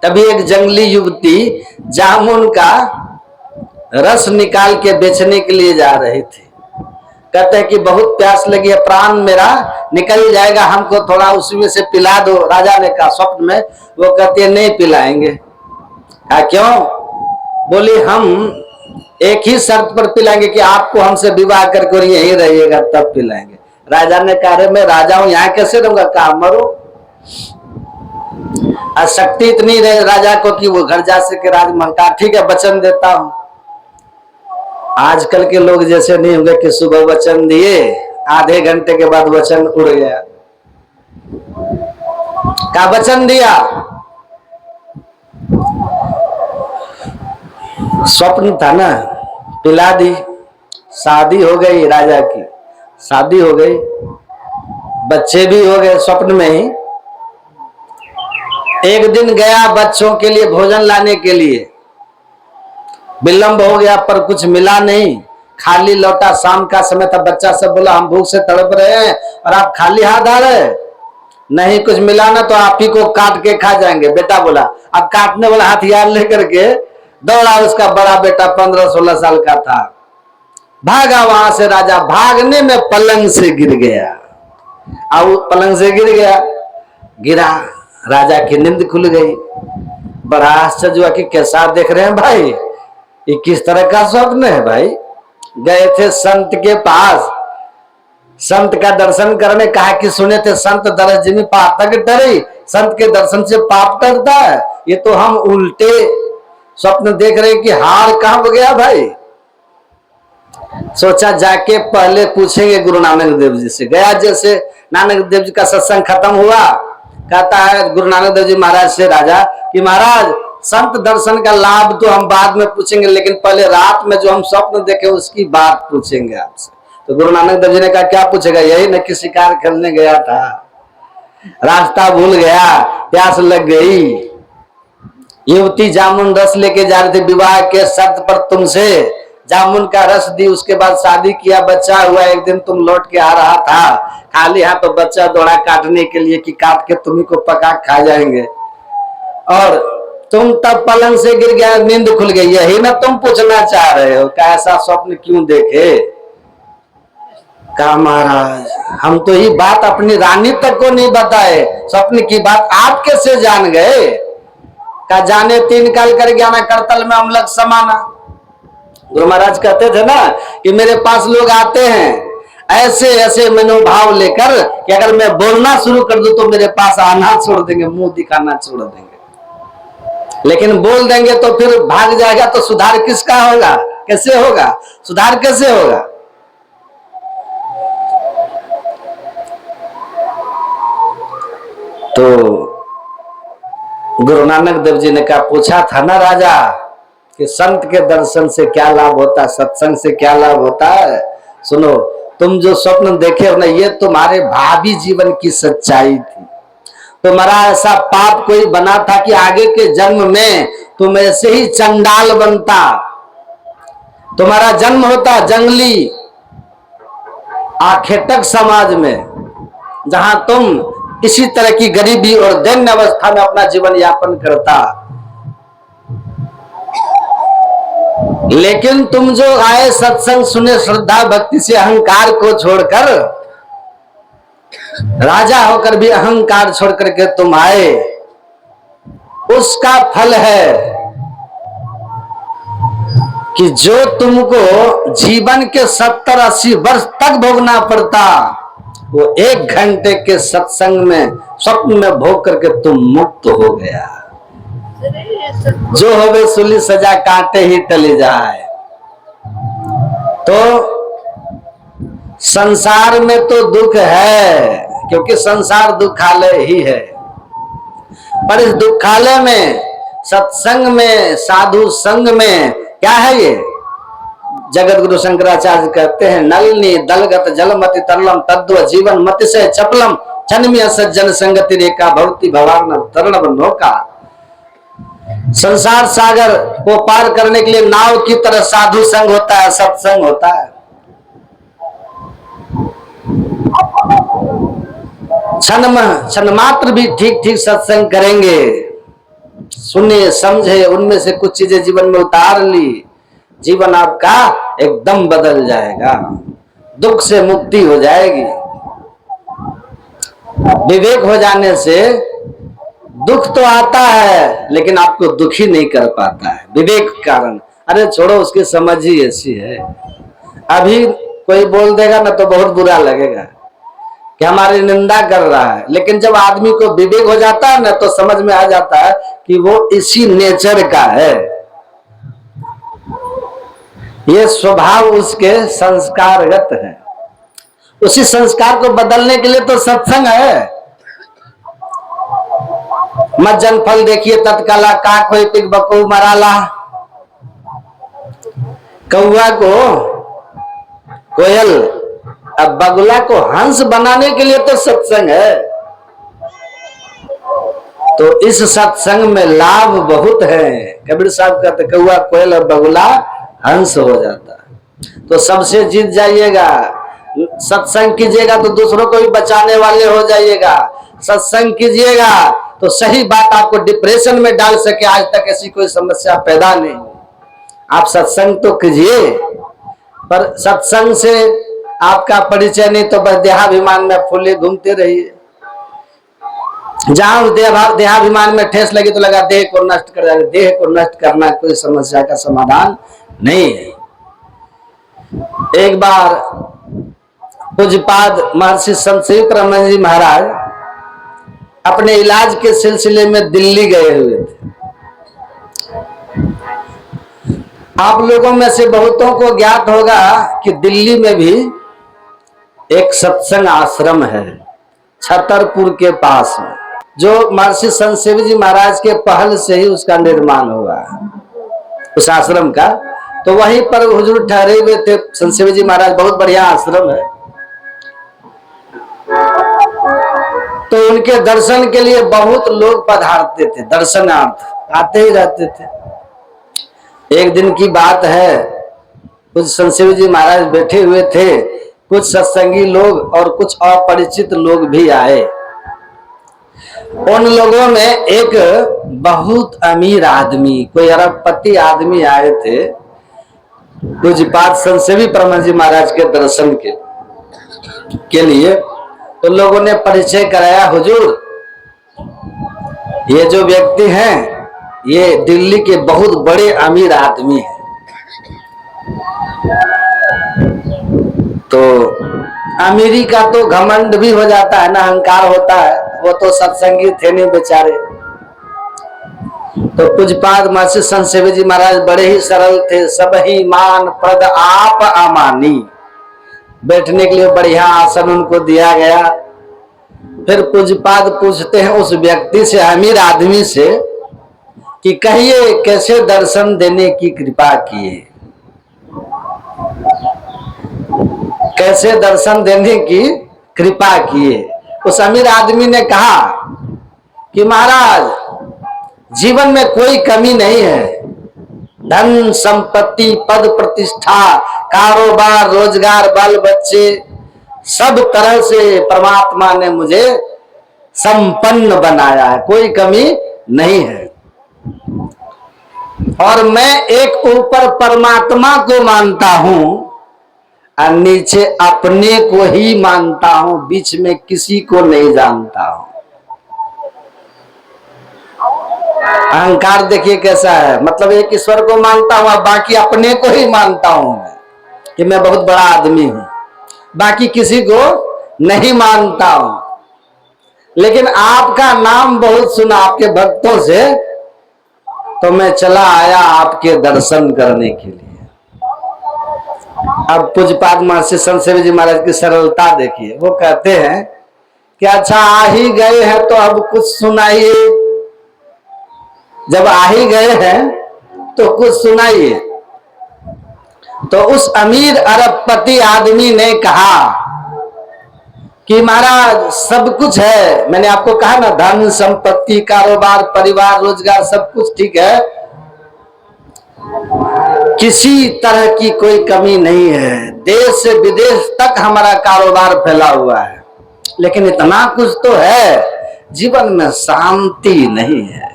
तभी एक जंगली युवती जामुन का रस निकाल के बेचने के लिए जा रही थी। कहते हैं कि बहुत प्यास लगी है, प्राण मेरा निकल जाएगा, हमको थोड़ा उसी में से पिला दो। राजा ने कहा स्वप्न में। वो कहती है नहीं पिलाएंगे। कहा क्यों? बोली हम एक ही शर्त पर पिलाएंगे कि आपको हमसे विवाह करके और यहीं रहिएगा, तब पिलाएंगे। राजा ने कहा अरे मैं राजा हूं, यहाँ कैसे रहूंगा? कहा मरो। शक्ति इतनी रहे राजा को कि वो घर जा सके राजमहल। कहा ठीक है, वचन देता हूं। आजकल के लोग जैसे नहीं होंगे कि सुबह वचन दिए, आधे घंटे के बाद वचन उड़ गया। का वचन दिया, स्वप्न था ना, पिला दी। शादी हो गई, राजा की शादी हो गई, बच्चे भी हो गए स्वप्न में ही। एक दिन गया बच्चों के लिए भोजन लाने के लिए, विलंब हो गया पर कुछ मिला नहीं, खाली लौटा। शाम का समय था, बच्चा सब बोला हम भूख से तड़प रहे हैं और आप खाली हाथ आ रहे हैं, नहीं कुछ मिला ना तो आप ही को काट के खा जाएंगे। बेटा बोला। अब काटने वाला हथियार लेकर के दौड़ा। उसका बड़ा बेटा 15-16 साल का था, भागा वहां से। राजा भागने में पलंग से गिर गया। अब पलंग से गिर गया, गिरा, राजा की नींद खुल गई। बड़ा आश्चर्य हुआ कि कैसा देख रहे हैं भाई, ये किस तरह का स्वप्न है भाई। गए थे संत के पास, संत का दर्शन करने। कहा कि सुने थे संत दर्श जिमी पातक डरे, संत के दर्शन से पाप डरता है। ये तो हम उल्टे स्वप्न देख रहे कि हार कहां हो गया भाई। सोचा जाके पहले पूछेंगे गुरु नानक देव जी से। गया जैसे नानक देव जी का सत्संग खत्म हुआ, कहता है गुरु नानक देव जी महाराज से राजा कि महाराज संत दर्शन का लाभ तो हम बाद में पूछेंगे, लेकिन पहले रात में जो हम स्वप्न देखे उसकी बात पूछेंगे आपसे। तो गुरु नानक देव जी ने कहा क्या पूछेगा? यही न कि शिकार खेलने गया था, रास्ता भूल गया, प्यास लग गई, युवती जामुन रस लेके जा रहे थे विवाह के शर्त पर तुमसे, जामुन का रस दी, उसके बाद शादी किया, बच्चा हुआ, एक दिन तुम लौट के आ रहा था, खाली हाथ तो बच्चा दौड़ा काटने के लिए कि काट के तुम्ही को पका खा जाएंगे, और तुम तब पलंग से गिर गया, नींद खुल गई। यही ना तुम पूछना चाह रहे हो? क्या ऐसा स्वप्न क्यों देखे? कहा महाराज हम तो ये बात अपनी रानी तक को नहीं बताए, स्वप्न की बात आप कैसे जान गए? का जाने तीन काल कर ज्ञाना करतल में अमलक समाना। गुरु महाराज कहते थे ना कि मेरे पास लोग आते हैं ऐसे ऐसे मनोभाव लेकर कि अगर मैं बोलना शुरू कर दूं तो मेरे पास आना छोड़ देंगे, मुंह दिखाना छोड़ देंगे, लेकिन बोल देंगे तो फिर भाग जाएगा, तो सुधार किसका होगा? कैसे होगा सुधार? कैसे होगा? तो गुरु नानक देव जी ने कहा पूछा था ना राजा कि संत के दर्शन से क्या लाभ होता है, सत्संग से क्या लाभ होता है? सुनो, तुम जो स्वप्न देखे हो ना, ये तुम्हारे भावी जीवन की सच्चाई थी। तुम्हारा ऐसा पाप कोई बना था कि आगे के जन्म में तुम ऐसे ही चंडाल बनता, तुम्हारा जन्म होता जंगली आखेटक समाज में, जहां तुम इसी तरह की गरीबी और दैन्य अवस्था में अपना जीवन यापन करता। लेकिन तुम जो आए सत्संग सुने, श्रद्धा भक्ति से अहंकार को छोड़कर, राजा होकर भी अहंकार छोड़ करके तुम आए, उसका फल है कि जो तुमको जीवन के 70-80 वर्ष तक भोगना पड़ता, वो 1 घंटे के सत्संग में स्वप्न में भोग करके तुम मुक्त हो गया। जो होवे सुली सजा काटे ही टली जाए। तो संसार में तो दुख है, क्योंकि संसार दुखालय ही है, पर इस दुखालय में, सत्संग में, साधु संग में क्या है? ये जगत गुरु शंकराचार्य कहते हैं नलिनी दलगत जलमति तरलम तद्व जीवन मति से चपलम छन्मिय सज्जन संगति रेखा भवती भवार्णव तरणव नौका। संसार सागर को पार करने के लिए नाव की तरह साधु संग होता है, सत्संग होता है। क्षण मात्र भी ठीक ठीक सत्संग करेंगे, सुने समझे, उनमें से कुछ चीजें जीवन में उतार ली, जीवन आपका एकदम बदल जाएगा, दुख से मुक्ति हो जाएगी। विवेक हो जाने से दुख तो आता है लेकिन आपको दुखी नहीं कर पाता है, विवेक कारण। अरे छोड़ो, उसकी समझ ही ऐसी है। अभी कोई बोल देगा ना तो बहुत बुरा लगेगा कि हमारी निंदा कर रहा है, लेकिन जब आदमी को विवेक हो जाता है ना तो समझ में आ जाता है कि वो इसी नेचर का है, ये स्वभाव उसके संस्कारगत है। उसी संस्कार को बदलने के लिए तो सत्संग है। मज्जन फल देखिए तत्काला, काक होई पिग बको मराला। कौआ को कोयल, अब बगुला को हंस बनाने के लिए तो सत्संग है। तो इस सत्संग में लाभ बहुत है। कबीर साहब कहते कौआ कोयल और बगुला हंस हो जाता है। तो सबसे जीत जाइएगा, सत्संग कीजिएगा तो दूसरों को भी बचाने वाले हो जाइएगा। सत्संग कीजिएगा तो सही बात आपको डिप्रेशन में डाल सके, आज तक ऐसी कोई समस्या पैदा नहीं। आप सत्संग तो कीजिए, पर सत्संग से आपका परिचय नहीं तो बस देहाभिमान में फूले घूमते रहिए। जहां देहाभिमान में ठेस लगी तो लगा देह को नष्ट कर जाएगा। देह को नष्ट करना कोई समस्या का समाधान नहीं है। एक बार पूज्यपाद महर्षि संत शिवराम जी महाराज अपने इलाज के सिलसिले में दिल्ली गए हुए थे। आप लोगों में से बहुतों को ज्ञात होगा कि दिल्ली में भी एक सत्संग आश्रम है छतरपुर के पास में, जो महर्षि संत शिव जी महाराज के पहल से ही उसका निर्माण हुआ उस आश्रम का। तो वहीं पर हुजूर ठहरे हुए थे संत शिव जी महाराज, बहुत बढ़िया आश्रम है। तो उनके दर्शन के लिए बहुत लोग पधारते थे, दर्शनार्थ आते ही रहते थे। एक दिन की बात है, कुछ संत शिव जी महाराज बैठे हुए थे, कुछ सत्संगी लोग और कुछ अपरिचित लोग भी आए। उन लोगों में एक बहुत अमीर आदमी, कोई अरबपति आदमी आए थे पूज्यपाद संत सेवी परम जी महाराज के दर्शन के लिए। तो लोगों ने परिचय कराया, हुजूर ये जो व्यक्ति हैं ये दिल्ली के बहुत बड़े अमीर आदमी हैं। तो अमीरी का तो घमंड भी हो जाता है ना, अहंकार होता है। वो तो सत्संगी थे नहीं बेचारे। तो पूज्यपाद महर्षि संत सेवी जी महाराज बड़े ही सरल थे, सब ही मान पद आप अमानी। बैठने के लिए बढ़िया आसन उनको दिया गया। फिर पूज्यपाद पूछते हैं उस व्यक्ति से, अमीर आदमी से, कि कहिए कैसे दर्शन देने की कृपा किए, कैसे दर्शन देने की कृपा किए। उस अमीर आदमी ने कहा कि महाराज जीवन में कोई कमी नहीं है, धन संपत्ति पद प्रतिष्ठा कारोबार रोजगार बाल बच्चे सब तरह से परमात्मा ने मुझे संपन्न बनाया है, कोई कमी नहीं है। और मैं एक ऊपर परमात्मा को मानता हूं और नीचे अपने को ही मानता हूं, बीच में किसी को नहीं जानता हूं। अहंकार देखिए कैसा है, मतलब एक ईश्वर को मानता हूं और बाकी अपने को ही मानता हूं मैं कि मैं बहुत बड़ा आदमी हूं, बाकी किसी को नहीं मानता हूं। लेकिन आपका नाम बहुत सुना आपके भक्तों से, तो मैं चला आया आपके दर्शन करने के लिए। अब पूज्यपाद महर्षि संत सेवी जी महाराज की सरलता देखिए। वो कहते हैं कि अच्छा आ ही गए हैं तो अब कुछ सुनाइए, जब आ ही गए हैं तो कुछ सुनाइए। तो उस अमीर अरबपति आदमी ने कहा कि महाराज सब कुछ है, मैंने आपको कहा ना धन संपत्ति कारोबार परिवार रोजगार सब कुछ ठीक है, किसी तरह की कोई कमी नहीं है, देश से विदेश तक हमारा कारोबार फैला हुआ है। लेकिन इतना कुछ तो है, जीवन में शांति नहीं है।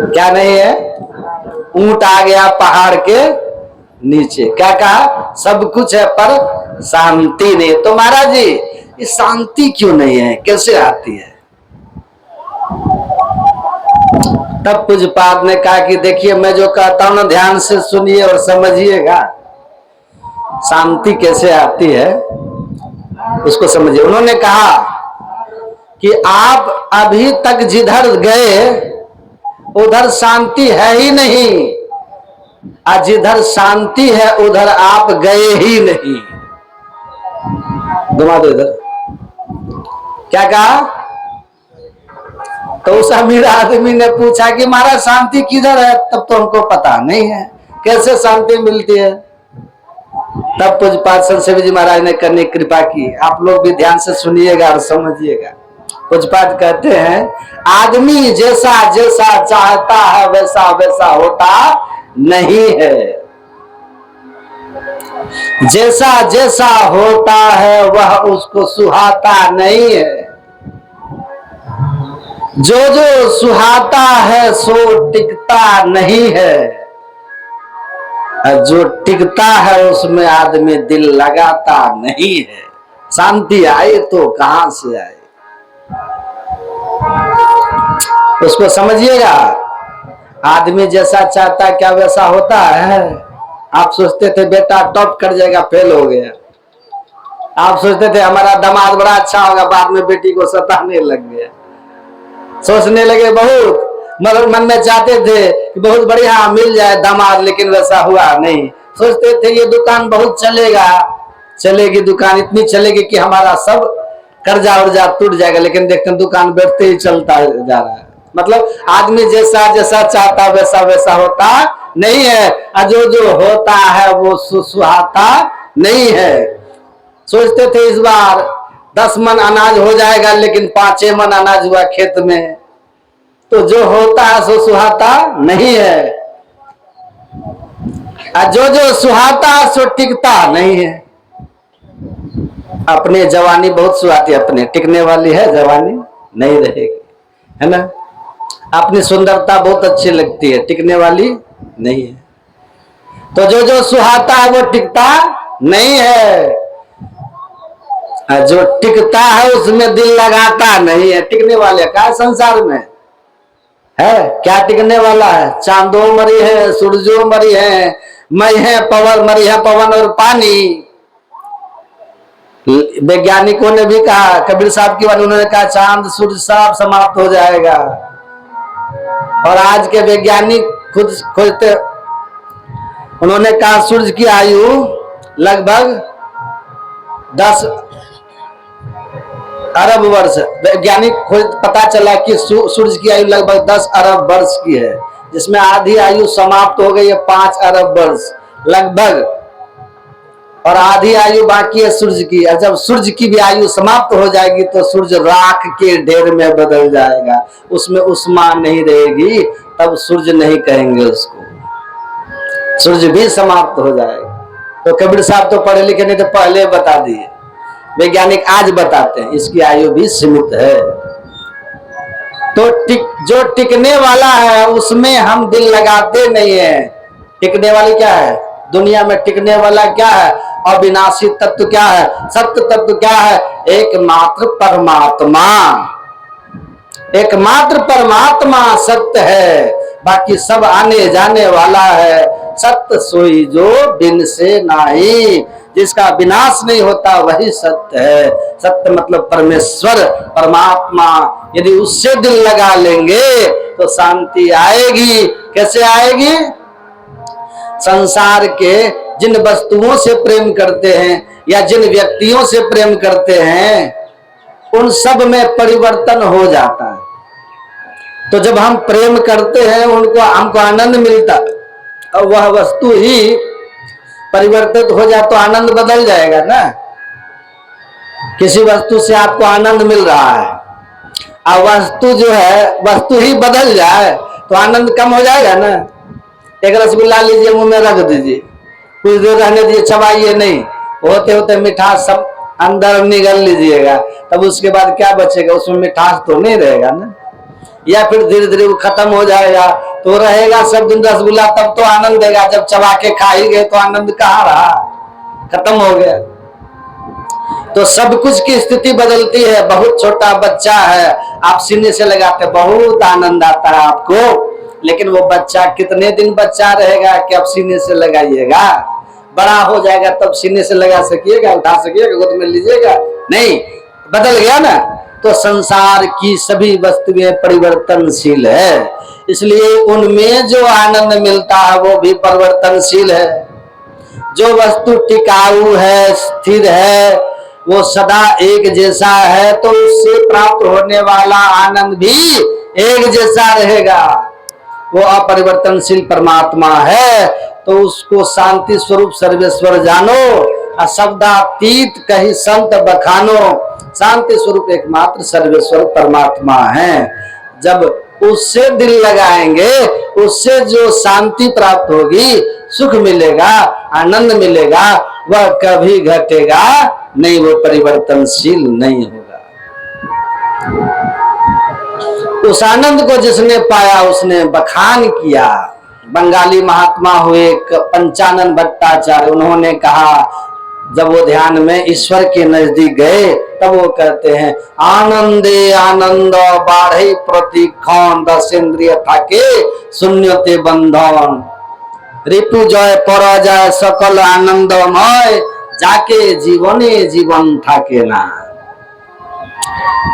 क्या नहीं है? ऊंट आ गया पहाड़ के नीचे। क्या कहा? सब कुछ है पर शांति नहीं। तो महाराज जी ये शांति क्यों नहीं है, कैसे आती है? तब पूज्यपाद ने कहा कि देखिए मैं जो कहता हूं ना ध्यान से सुनिए और समझिएगा, शांति कैसे आती है उसको समझिए। उन्होंने कहा कि आप अभी तक जिधर गए उधर शांति है ही नहीं, और जिधर शांति है उधर आप गए ही नहीं। घुमा दो इधर। क्या कहा? तो उस अमीर आदमी ने पूछा कि महाराज शांति किधर है? तब तो हमको पता नहीं है, कैसे शांति मिलती है? तब पूज्यपाद संत सेवी जी महाराज ने करने की कृपा की। आप लोग भी ध्यान से सुनिएगा और समझिएगा। पूज्यपाद कहते हैं आदमी जैसा जैसा चाहता है वैसा वैसा होता नहीं है, जैसा जैसा होता है वह उसको सुहाता नहीं है, जो जो सुहाता है सो टिकता नहीं है, और जो टिकता है उसमें आदमी दिल लगाता नहीं है। शांति आए तो कहां से आए, उसको समझिएगा। आदमी जैसा चाहता क्या वैसा होता है? आप सोचते थे बेटा टॉप कर जाएगा, फेल हो गया। आप सोचते थे हमारा दामाद बड़ा अच्छा होगा, बाद में बेटी को सताने लग गया। सोचने लगे बहुत, मन में चाहते थे कि बहुत बढ़िया मिल जाए दामाद, लेकिन वैसा हुआ नहीं। सोचते थे ये दुकान बहुत चलेगा, चलेगी दुकान, इतनी चलेगी कि हमारा सब कर्जा उर्जा टूट जाएगा, लेकिन देखते हैं दुकान बैठते ही चलता जा रहा है। मतलब आदमी जैसा जैसा चाहता वैसा वैसा होता नहीं है, और जो जो होता है वो सुहाता नहीं है। सोचते थे इस बार 10 मन अनाज हो जाएगा, लेकिन 5 मन अनाज हुआ खेत में। तो जो होता है सो सुहाता नहीं है, और जो जो सुहाता है सो टिकता नहीं है। अपने जवानी बहुत सुहाती, अपने टिकने वाली है जवानी नहीं रहेगी, है ना। अपनी सुंदरता बहुत अच्छी लगती है, टिकने वाली नहीं है। तो जो जो सुहाता है वो टिकता नहीं है, जो टिकता है उसमें दिल लगाता नहीं है। टिकने वाले का संसार में है क्या? टिकने वाला है? चांदो मरी है, सूरजो मरी है, मैं है पवन, मरी है पवन और पानी। वैज्ञानिकों ने भी कहा, कबीर साहब की बात, उन्होंने कहा चांद सूरज सब समाप्त हो जाएगा, और आज के वैज्ञानिक खुद खोजते, उन्होंने कहा सूरज की आयु लगभग 10 अरब वर्ष। वैज्ञानिक खोज पता चला कि सूरज की आयु लगभग 10 अरब वर्ष की है, जिसमें आधी आयु समाप्त हो गई है 5 अरब वर्ष लगभग, और आधी आयु बाकी है सूर्य की। और जब सूर्य की भी आयु समाप्त हो जाएगी तो सूर्य राख के ढेर में बदल जाएगा, उसमें उष्मा नहीं रहेगी, तब सूर्य नहीं कहेंगे उसको, सूर्य भी समाप्त हो जाएगा। तो कबीर साहब तो पढ़े लिखे नहीं, तो पहले बता दिए, वैज्ञानिक आज बताते हैं इसकी आयु भी सीमित है। तो जो टिकने वाला है उसमें हम दिल लगाते नहीं है। टिकने वाली क्या है दुनिया में? टिकने वाला क्या है? अविनाशी तत्व क्या है? सत्य तत्व क्या है? एकमात्र परमात्मा, एकमात्र परमात्मा सत्य है, बाकी सब आने जाने वाला है। सत्य सोई जो बिन से नाही, जिसका विनाश नहीं होता वही सत्य है। सत्य मतलब परमेश्वर, परमात्मा। यदि उससे दिल लगा लेंगे तो शांति आएगी। कैसे आएगी? संसार के जिन वस्तुओं से प्रेम करते हैं या जिन व्यक्तियों से प्रेम करते हैं उन सब में परिवर्तन हो जाता है। तो जब हम प्रेम करते हैं उनको, हमको आनंद मिलता, और वह वस्तु ही परिवर्तित हो जाए तो आनंद बदल जाएगा ना। किसी वस्तु से आपको आनंद मिल रहा है और वस्तु जो है वस्तु ही बदल जाए तो आनंद कम हो जाएगा ना। एक रसगुल्ला लीजिए, मुंह में रख दीजिए, कुछ देर रहने दीजिए, चबाइए नहीं, होते होते मिठास सब अंदर निगल लीजिएगा, तब उसके बाद क्या बचेगा? उसमें मिठास तो नहीं रहेगा ना। या फिर धीरे धीरे वो खत्म हो जाएगा, तो रहेगा सब दिन रसगुल्ला, तब तो आनंद देगा। जब चबा के खा ही गए तो आनंद कहाँ रहा? खत्म हो गया। तो सब कुछ की स्थिति बदलती है। बहुत छोटा बच्चा है, आप सीने से लगाते बहुत आनंद आता है आपको, लेकिन वो बच्चा कितने दिन बच्चा रहेगा कि आप सीने से लगाइएगा? बड़ा हो जाएगा तब सीने से लगा सकिएगा, उठा सकिएगा, गोद में लीजिएगा? नहीं, बदल गया ना। तो संसार की सभी वस्तुएं परिवर्तनशील है, इसलिए उनमें जो आनंद मिलता है वो भी परिवर्तनशील है। जो वस्तु टिकाऊ है, स्थिर है, वो सदा एक जैसा है, तो उससे प्राप्त होने वाला आनंद भी एक जैसा रहेगा। वो अपरिवर्तनशील परमात्मा है, तो उसको शांति स्वरूप सर्वेश्वर जानो, शब्दातीत कहीं संत बखानो। शांति स्वरूप एकमात्र सर्वेश्वर परमात्मा है। जब उससे दिल लगाएंगे, उससे जो शांति प्राप्त होगी, सुख मिलेगा, आनंद मिलेगा, वह कभी घटेगा नहीं, वो परिवर्तनशील नहीं होगा। उस आनंद को जिसने पाया उसने बखान किया। बंगाली महात्मा हुए पंचानन भट्टाचार्य, उन्होंने कहा जब वो ध्यान में ईश्वर के नजदीक गए तब वो कहते हैं, आनंदे आनंद बाढ़े प्रतिक्षण, दसेंद्रिय थाके शून्यते बंधन, ऋतु जय पराजय सकल आनंदमय, जाके जीवने जीवन थाके ना।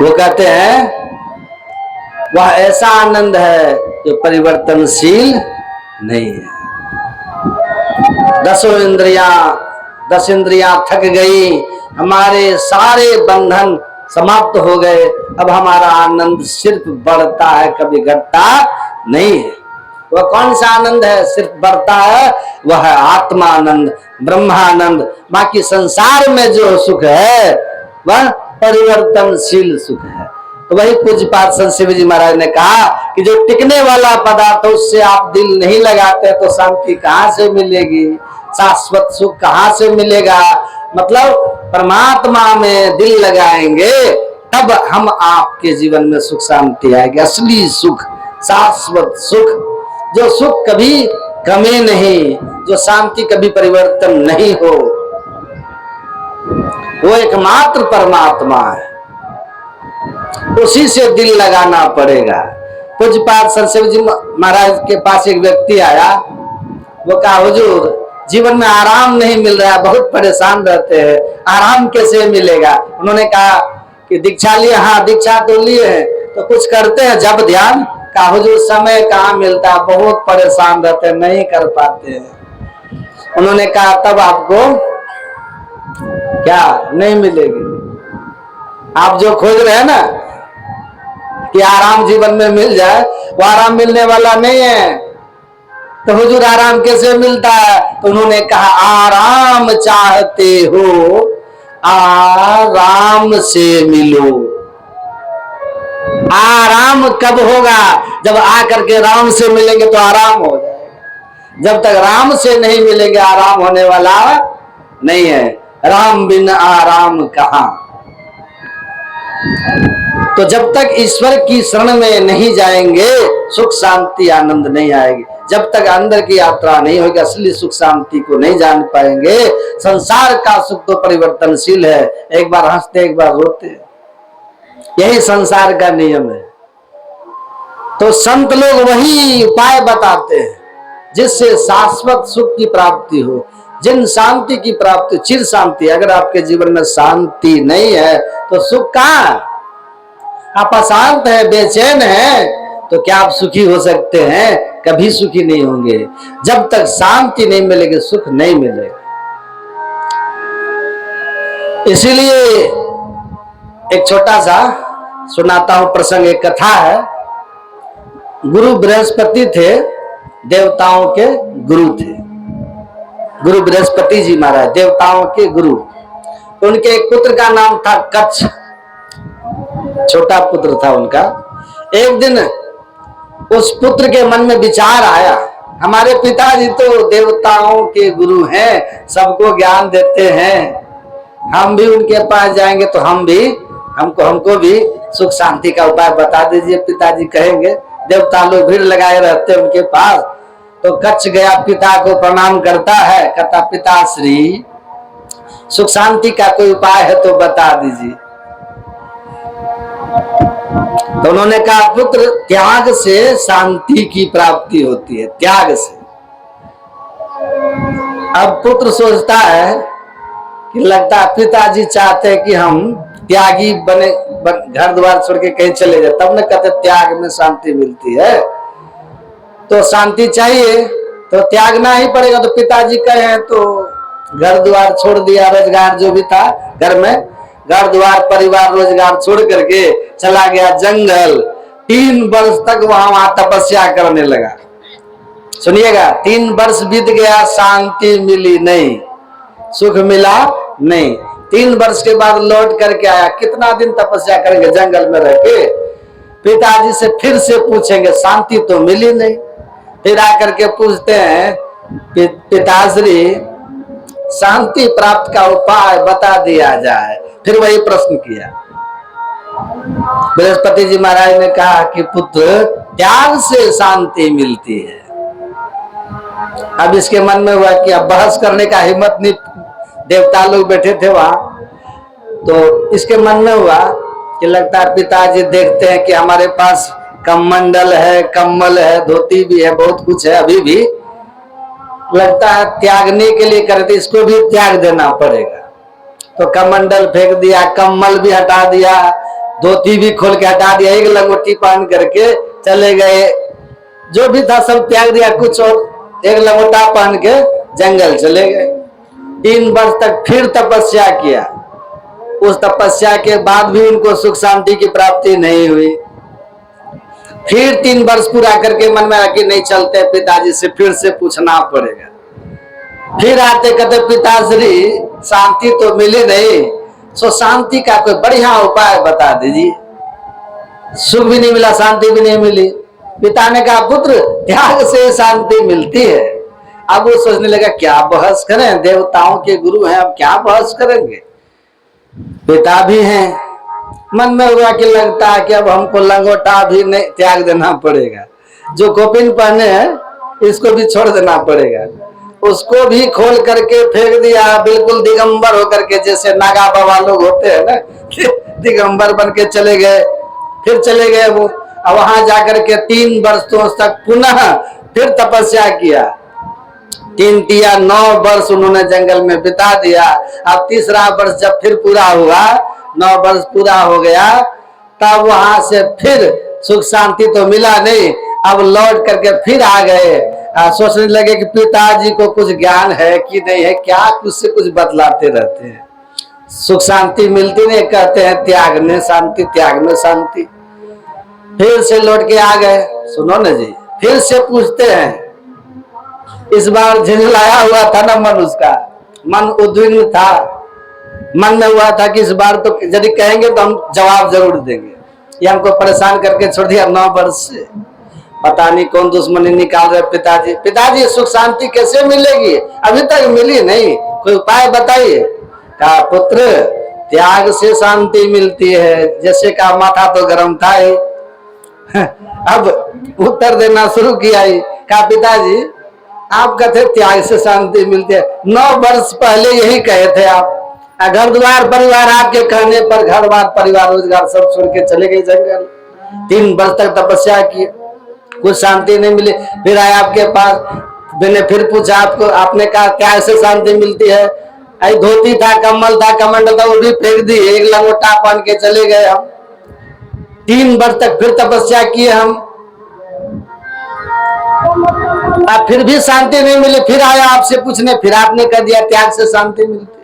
वो कहते हैं वह ऐसा आनंद है जो परिवर्तनशील नहीं है। दस इंद्रियां थक गई, हमारे सारे बंधन समाप्त हो गए। अब हमारा आनंद सिर्फ बढ़ता है, कभी घटता नहीं है। वह कौन सा आनंद है सिर्फ बढ़ता है? वह है आत्मानंद, ब्रह्मानंद। बाकी संसार में जो सुख है वह परिवर्तनशील सुख है। तो वही पूज्यपाद संत शिव जी महाराज ने कहा कि जो टिकने वाला पदार्थ है उससे आप दिल नहीं लगाते तो शांति कहां से मिलेगी, शाश्वत सुख कहां से मिलेगा? मतलब परमात्मा में दिल लगाएंगे तब हम आपके जीवन में सुख शांति आएगी। असली सुख, शाश्वत सुख, जो सुख कभी कमी नहीं, जो शांति कभी परिवर्तन नहीं हो, वो एकमात्र परमात्मा है। उसी से दिल लगाना पड़ेगा। पूज्यपाद संत शिव जी महाराज के पास एक व्यक्ति आया। वो कहा, हुजूर जीवन में आराम नहीं मिल रहा है, बहुत परेशान रहते हैं, आराम कैसे मिलेगा? उन्होंने कहा कि दीक्षा लिए? हाँ दीक्षा तो लिए हैं, तो कुछ करते हैं जब ध्यान? कहा हुजूर समय कहाँ मिलता है, बहुत परेशान रहते हैं, नहीं कर पाते हैं। उन्होंने कहा तब आपको क्या नहीं मिलेगी? आप जो खोज रहे हैं ना कि आराम जीवन में मिल जाए, वो आराम मिलने वाला नहीं है। तो हुजूर आराम कैसे मिलता है? तो उन्होंने कहा आराम चाहते हो, आराम से मिलो। आराम कब होगा? जब आकर के राम से मिलेंगे तो आराम हो जाएगा। जब तक राम से नहीं मिलेंगे आराम होने वाला नहीं है। राम बिन आराम कहां? तो जब तक ईश्वर की शरण में नहीं जाएंगे सुख शांति आनंद नहीं आएगी। जब तक अंदर की यात्रा नहीं होगी असली सुख शांति को नहीं जान पाएंगे। संसार का सुख तो परिवर्तनशील है, एक बार हंसते एक बार रोते, यही संसार का नियम है। तो संत लोग वही उपाय बताते हैं जिससे शाश्वत सुख की प्राप्ति हो, जिन शांति की प्राप्ति, चिर शांति। अगर आपके जीवन में शांति नहीं है तो सुख कहां? आप अशांत है, बेचैन है, तो क्या आप सुखी हो सकते हैं? कभी सुखी नहीं होंगे। जब तक शांति नहीं मिलेगी सुख नहीं मिलेगा। इसीलिए एक छोटा सा सुनाता हूं प्रसंग, एक कथा है। गुरु बृहस्पति थे, देवताओं के गुरु थे। गुरु बृहस्पति जी महाराज देवताओं के गुरु। उनके एक पुत्र का नाम था कच्छ, छोटा पुत्र था उनका। एक दिन उस पुत्र के मन में विचार आया, हमारे पिताजी तो देवताओं के गुरु हैं, सबको ज्ञान देते हैं, हम भी उनके पास जाएंगे तो हमको भी सुख शांति का उपाय बता दीजिए। पिताजी कहेंगे, देवता लोग भीड़ लगाए रहते हैं उनके पास। तो कच्छ गया, पिता को प्रणाम करता है, कहता पिताश्री सुख शांति का कोई उपाय है तो बता दीजिए। तो उन्होंने कहा पुत्र त्याग से शांति की प्राप्ति होती है, त्याग से। अब पुत्र सोचता है कि लगता है पिताजी चाहते हैं कि हम त्यागी बने, घर द्वार छोड़ के कहीं चले जाए, तब न कहते त्याग में शांति मिलती है। तो शांति चाहिए तो त्यागना ही पड़ेगा। तो पिताजी कहे तो घर द्वार छोड़ दिया, रोजगार जो भी था घर में, घर द्वार परिवार रोजगार छोड़ करके चला गया जंगल। 3 वर्ष तक वहां तपस्या करने लगा। सुनिएगा, 3 वर्ष बीत गया, शांति मिली नहीं, सुख मिला नहीं। 3 वर्ष के बाद लौट करके आया, कितना दिन तपस्या करेंगे जंगल में रह के? पिताजी से फिर से पूछेंगे, शांति तो मिली नहीं। फिर आकर के पूछते हैं, पिताश्री शांति प्राप्त का उपाय बता दिया जाए। फिर वही प्रश्न किया। बृहस्पति जी महाराज ने कहा कि पुत्र त्याग से शांति मिलती है। अब इसके मन में हुआ कि अब बहस करने का हिम्मत नहीं, देवता लोग बैठे थे वहां। तो इसके मन में हुआ कि लगता है पिताजी देखते हैं कि हमारे पास कमंडल है, कम्बल है, धोती भी है, बहुत कुछ है, अभी भी लगता है त्यागने के लिए करते, इसको भी त्याग देना पड़ेगा। तो कमंडल फेंक दिया, कम्बल भी हटा दिया, धोती भी खोल के हटा दिया, एक लंगोटी पहन करके चले गए जो भी था सब त्याग दिया कुछ, और एक लंगोटा पहन के जंगल चले गए। 3 वर्ष तक फिर तपस्या किया। उस तपस्या के बाद भी उनको सुख शांति की प्राप्ति नहीं हुई। फिर 3 वर्ष पूरा करके मन में आया कि नहीं चलते, पिताजी से फिर से पूछना पड़ेगा। फिर आते कहते पिताश्री शांति तो मिली नहीं, सो शांति का कोई बढ़िया उपाय बता दीजिए। सुख भी नहीं मिला, शांति भी नहीं मिली। पिता ने कहा पुत्र त्याग से शांति मिलती है। अब वो सोचने लगा क्या बहस करें, देवताओं के गुरु हैं, अब क्या बहस करेंगे, पिता भी हैं। मन में हुआ कि लगता है कि अब हमको लंगोटा भी नहीं त्याग देना पड़ेगा, जो कोपिन पहने हैं इसको भी छोड़ देना पड़ेगा। उसको भी खोल करके फेंक दिया, बिल्कुल दिगंबर होकर के, जैसे नागा बाबा लोग होते हैं ना, दिगंबर बन के चले गए। फिर चले गए वो, अब वहां जाकर के 3 वर्षों तक पुनः फिर तपस्या किया। 3 या 9 वर्ष उन्होंने जंगल में बिता दिया। अब तीसरा वर्ष जब फिर पूरा हुआ, 9 वर्ष पूरा हो गया, तब वहां से फिर सुख शांति तो मिला नहीं। अब लौट करके फिर आ गए। सोचने लगे कि पिताजी को कुछ ज्ञान है कि नहीं है, क्या कुछ से कुछ बतलाते रहते हैं, सुख शांति मिलती नहीं, कहते हैं त्याग में शांति, त्याग में शांति। फिर से लौट के आ गए। सुनो ना जी, फिर से पूछते हैं। इस बार झिझलाया हुआ था ना मन, उसका मन उद्विग्न था। मन में हुआ था कि इस बार तो यदि कहेंगे तो हम जवाब जरूर देंगे। ये हमको परेशान करके छोड़ दिया 9 वर्ष से। पता नहीं कौन दुश्मनी निकाल रहे पिताजी। पिताजी सुख शांति कैसे मिलेगी, अभी तक मिली नहीं, कोई उपाय बताइए। कहा पुत्र त्याग से शांति मिलती है। जैसे का माथा तो गर्म था ही, अब उत्तर देना शुरू किया ही। कहा पिताजी आप कहते त्याग से शांति मिलती है, 9 वर्ष पहले यही कहे थे आप। घर द्वार परिवार आपके कहने पर घर बार परिवार रोजगार सब छोड़ के चले गए जंगल। 3 वर्ष तक तपस्या की, कुछ शांति नहीं मिली। फिर आए आपके पास, मैंने फिर पूछा आपको, आपने कहा त्याग से शांति मिलती है। आई धोती था, कम्बल था, कमंडल था, वो भी फेंक दी, एक लंगोटा पहन के चले गए हम। 3 वर्ष तक फिर तपस्या किए हम, अब फिर भी शांति नहीं मिली। फिर आया आपसे पूछने, फिर आपने कह दिया त्याग से शांति मिलती।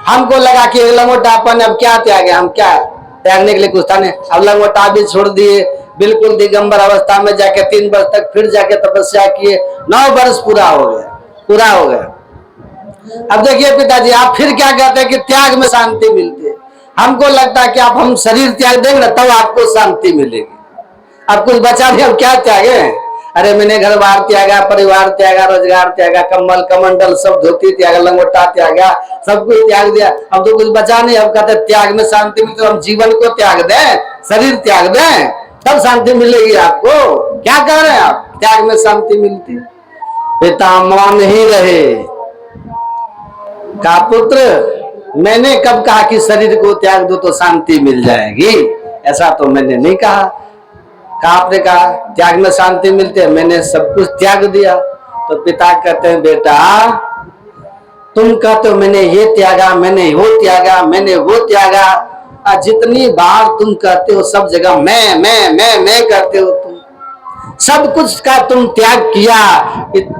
हमको लगा कि लंगोटापन, अब क्या त्याग है, हम क्या त्यागने के लिए कुछ था नहीं। अब लंगोटा भी छोड़ दिए, बिल्कुल दिगंबर अवस्था में जाके 3 वर्ष तक फिर जाके तपस्या किए। 9 वर्ष पूरा हो गया। अब देखिए पिताजी आप फिर क्या कहते हैं कि त्याग में शांति मिलती है। हमको लगता है कि आप हम शरीर त्याग देंगे ना तब आपको शांति मिलेगी। अब कुछ बचा नहीं, अब क्या त्यागे। अरे मैंने घर बार त्यागा, परिवार त्यागा, रोजगार त्यागा, कम्बल कमंडल सब, धोती त्यागा, लंगोटा त्यागा, सब कुछ त्याग दिया, अब तो कुछ बचा नहीं। अब कहते त्याग में शांति मिलती, तो हम जीवन को त्याग दें, शरीर त्याग दें, तब शांति मिलेगी आपको। क्या कह रहे हैं आप, त्याग में शांति मिलती। पिता मान ही रहे। कहा पुत्र मैंने कब कहा कि शरीर को त्याग दो तो शांति मिल जाएगी, ऐसा तो मैंने नहीं कहा। आपने कहा त्याग में शांति मिलती है, मैंने सब कुछ त्याग दिया। तो पिता कहते हैं बेटा तुम कहते हो मैंने ये त्यागा, मैंने वो त्यागा, मैंने वो त्यागा, जितनी बार तुम कहते हो सब जगह मैं करते हो। तुम सब कुछ का तुम त्याग किया,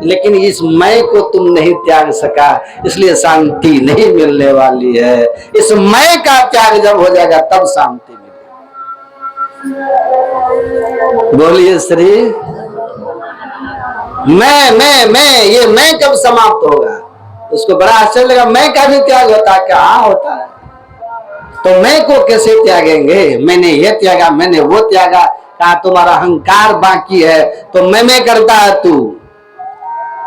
लेकिन इस मैं को तुम नहीं त्याग सका, इसलिए शांति नहीं मिलने वाली है। इस मैं का त्याग जब हो जाएगा तब शांति मिलेगी। बोलिए श्री मैं ये मैं कब समाप्त होगा। उसको बड़ा आश्चर्य लगा, मैं का भी त्याग होता है क्या? हाँ होता है। तो मैं को कैसे त्यागेंगे, मैंने ये त्यागा, मैंने वो त्यागा। कहा तुम्हारा अहंकार बाकी है तो मैं करता है, तू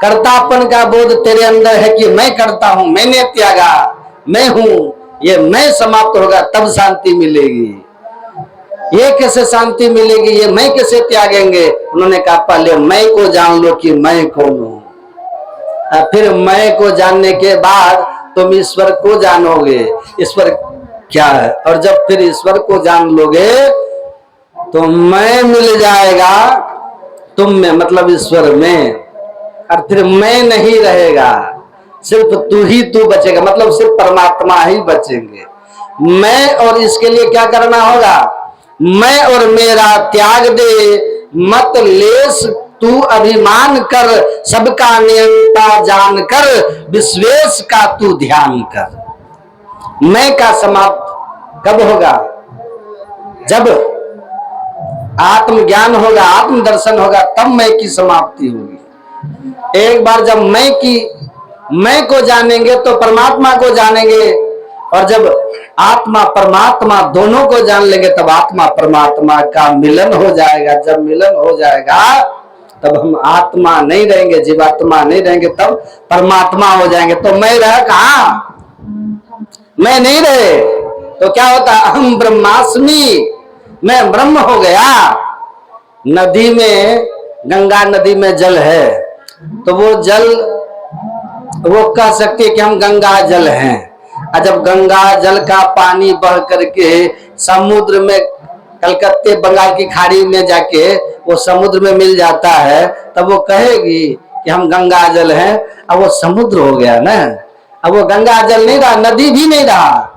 कर्तापन का बोध तेरे अंदर है कि मैं करता हूं, मैंने त्यागा, मैं हूं, ये मैं समाप्त होगा तब शांति मिलेगी। ये कैसे शांति मिलेगी, ये मैं कैसे त्यागेंगे? उन्होंने कहा पहले मैं को जान लो कि मैं कौन हूं, फिर मैं को जानने के बाद तुम ईश्वर को जानोगे, ईश्वर क्या है। और जब फिर ईश्वर को जान लोगे तो मैं मिल जाएगा तुम में, मतलब ईश्वर में, और फिर मैं नहीं रहेगा, सिर्फ तू ही तू बचेगा, मतलब सिर्फ परमात्मा ही बचेंगे। मैं और इसके लिए क्या करना होगा, मैं और मेरा त्याग दे, मत लेस तू अभिमान कर, सबका नियंता जान कर, विश्वेश का तू ध्यान कर। मैं का समाप्त कब होगा? जब आत्मज्ञान होगा, आत्म दर्शन होगा, तब मैं की समाप्ति होगी। एक बार जब मैं को जानेंगे तो परमात्मा को जानेंगे, और जब आत्मा परमात्मा दोनों को जान लेंगे तब आत्मा परमात्मा का मिलन हो जाएगा। जब मिलन हो जाएगा तब हम आत्मा नहीं रहेंगे, जीवात्मा नहीं रहेंगे, तब परमात्मा हो जाएंगे। तो मैं रह कहाँ? मैं नहीं रहे तो क्या होता? अहम ब्रह्मास्मि, मैं ब्रह्म हो गया। नदी में, गंगा नदी में जल है तो वो जल, वो कह सकती है कि हम गंगा जल हैं। और जब गंगा जल का पानी बह करके समुद्र में, कलकत्ते बंगाल की खाड़ी में जाके वो समुद्र में मिल जाता है, तब वो कहेगी कि हम गंगा जल हैं। अब वो समुद्र हो गया ना, अब वो गंगा जल नहीं रहा, नदी भी नहीं रहा।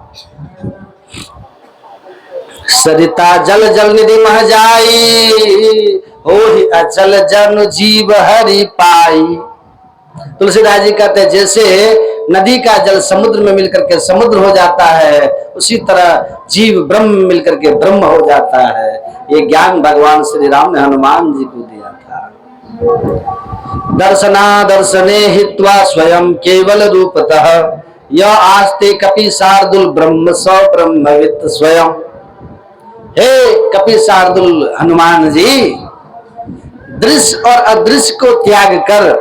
सरिता जल जल निधि मह जाई, होहि अचल जन जीव हरि पाई। तुलसीदास जी कहते हैं जैसे नदी का जल समुद्र में मिलकर के समुद्र हो जाता है, उसी तरह जीव ब्रह्म मिलकर के ब्रह्म हो जाता है। ये ज्ञान भगवान श्री राम ने हनुमान जी को दिया था। दर्शना दर्शने हित्वा स्वयं केवल रूपतः, यह आस्ते कपि शार्दुल ब्रह्म स ब्रह्मवित् स्वयं। हे कपि शार्दुल हनुमान जी, दृश्य और अदृश्य को त्याग कर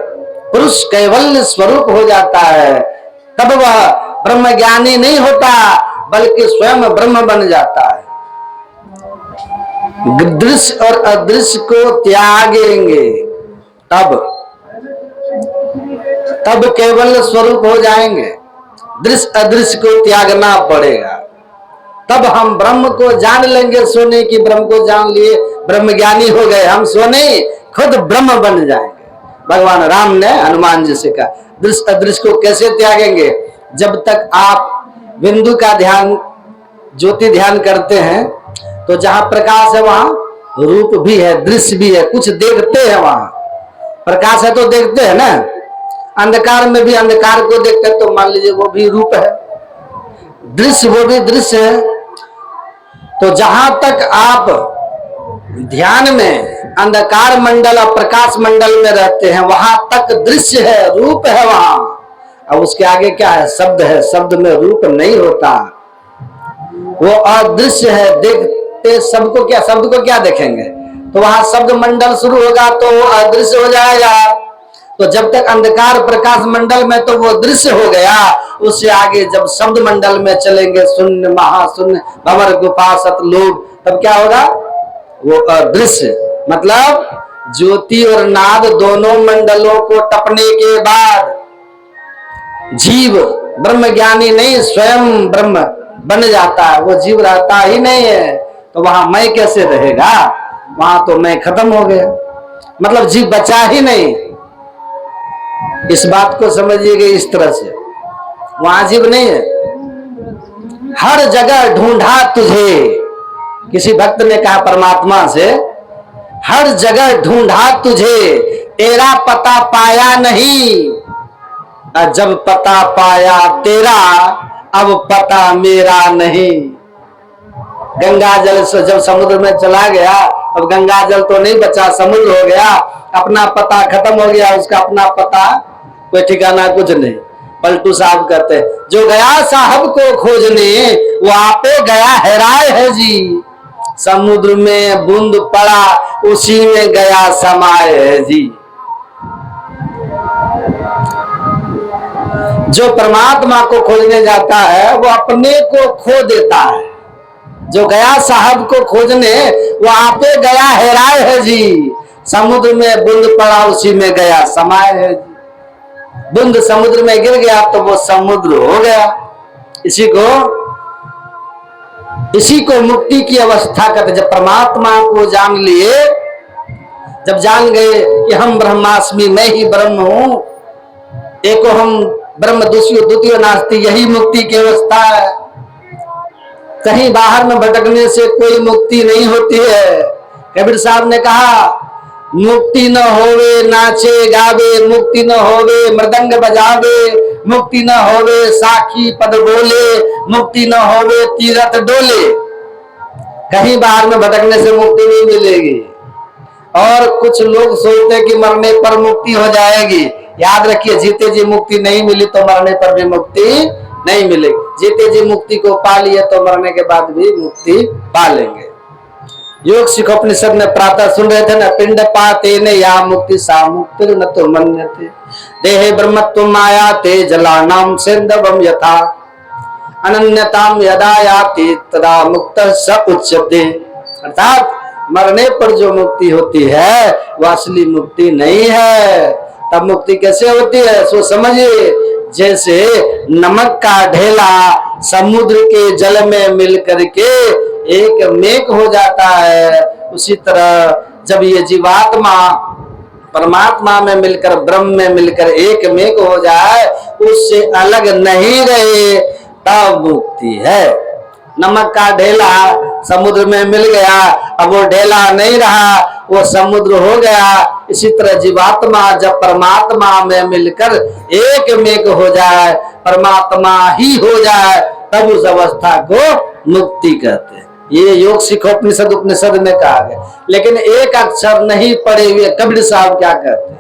पुरुष कैवल्य स्वरूप हो जाता है, तब वह ब्रह्म ज्ञानी नहीं होता बल्कि स्वयं ब्रह्म बन जाता है। दृश्य और अदृश्य को त्यागेंगे तब केवल स्वरूप हो जाएंगे। दृश्य अदृश्य को त्यागना पड़ेगा, तब हम ब्रह्म को जान लेंगे। सोने की ब्रह्म को जान लिए, ब्रह्म ज्ञानी हो गए, हम सोने खुद ब्रह्म बन जाएंगे। भगवान राम ने हनुमान जी से कहा दृश्य अदृश्य को कैसे त्यागेंगे? जब तक आप बिंदु का ध्यान, ज्योति ध्यान करते हैं तो जहां प्रकाश है वहां रूप भी है, दृश्य भी है, कुछ देखते हैं। वहां प्रकाश है तो देखते हैं ना, अंधकार में भी अंधकार को देखते हैं तो मान लीजिए वो भी रूप है, दृश्य वो भी दृश्य है। तो जहां तक आप ध्यान में अंधकार मंडल और प्रकाश मंडल में रहते हैं वहां तक दृश्य है, रूप है वहां। अब उसके आगे क्या है? शब्द है, शब्द में रूप नहीं होता, वो अदृश्य है। देखते सबको क्या, शब्द को क्या देखेंगे? तो वहां शब्द मंडल शुरू होगा तो वो अदृश्य हो जाएगा। तो जब तक अंधकार प्रकाश मंडल में तो वो दृश्य हो गया, उससे आगे जब शब्द मंडल में चलेंगे, शून्य महाशून्य भंवर गुफा सतलोक, तब क्या होगा? वो अदृश्य। मतलब ज्योति और नाद दोनों मंडलों को टपने के बाद जीव ब्रह्म ज्ञानी नहीं, स्वयं ब्रह्म बन जाता है। वो जीव रहता ही नहीं है, तो वहां मैं कैसे रहेगा? वहां तो मैं खत्म हो गया, मतलब जीव बचा ही नहीं। इस बात को समझिएगा इस तरह से, वहां जीव नहीं है। हर जगह ढूंढा तुझे, किसी भक्त ने कहा परमात्मा से, हर जगह ढूंढा तुझे, तेरा पता पाया नहीं। जब पता पाया तेरा, अब पता मेरा नहीं। गंगा जल से जब समुद्र में चला गया, अब गंगा जल तो नहीं बचा, समुद्र हो गया, अपना पता खत्म हो गया, उसका अपना पता कोई ठिकाना कुछ नहीं। पलटू साहब कहते हैं जो गया साहब को खोजने, वो आपे गया हैराय है जी। समुद्र में बूंद पड़ा, उसी में गया समाये है जी। जो परमात्मा को खोजने जाता है वो अपने को खो देता है। जो गया साहब को खोजने, वो आपे गया हैराय है जी। समुद्र में बूंद पड़ा, उसी में गया समाये है जी। बूंद समुद्र में गिर गया तो वो समुद्र हो गया। इसी को मुक्ति की अवस्था कहते। जब परमात्मा को जान लिए, जब जान गए कि हम ब्रह्मास्मि, मैं ही ब्रह्म हूं, एको हम ब्रह्म द्वितीय नास्ति, यही मुक्ति की अवस्था है। कहीं बाहर में भटकने से कोई मुक्ति नहीं होती है। कबीर साहब ने कहा मुक्ति न होवे नाचे गावे, मुक्ति न होवे मृदंग बजावे, मुक्ति न होवे साखी पद बोले, मुक्ति न होवे तीरथ डोले। कहीं बाहर में भटकने से मुक्ति नहीं मिलेगी। और कुछ लोग सोचते हैं कि मरने पर मुक्ति हो जाएगी। याद रखिए, जीते जी मुक्ति नहीं मिली तो मरने पर भी मुक्ति नहीं मिलेगी। जीते जी मुक्ति को पा लिए तो मरने के बाद भी मुक्ति पा लेंगे। योग शिखोपनिषद में प्रातः सुन रहे थे ना, पिंड पाते ने या मुक्ति सा मुक्ति न तो मन्यते देहे ब्रह्मत्व माया ते जलानाम सिंधवम यथा अनन्यताम यदा याति तदा मुक्त स उच्यते। अर्थात मरने पर जो मुक्ति होती है वह असली मुक्ति नहीं है। तब मुक्ति कैसे होती है सो समझिए, जैसे नमक का ढेला समुद्र के जल में मिल करके एक मेघ हो जाता है, उसी तरह जब ये जीवात्मा परमात्मा में मिलकर ब्रह्म में मिलकर एक मेघ हो जाए, उससे अलग नहीं रहे, तब मुक्ति है। नमक का ढेला समुद्र में मिल गया, अब वो ढेला नहीं रहा, वो समुद्र हो गया। इसी तरह जीवात्मा जब परमात्मा में मिलकर एक मेघ हो जाए, परमात्मा ही हो जाए, तब उस अवस्था को मुक्ति कहते हैं। ये योग शिखोपनिषद उपनिषद में कहा गया। लेकिन एक अक्षर नहीं पढ़े हुए कबीर साहब क्या कहते हैं,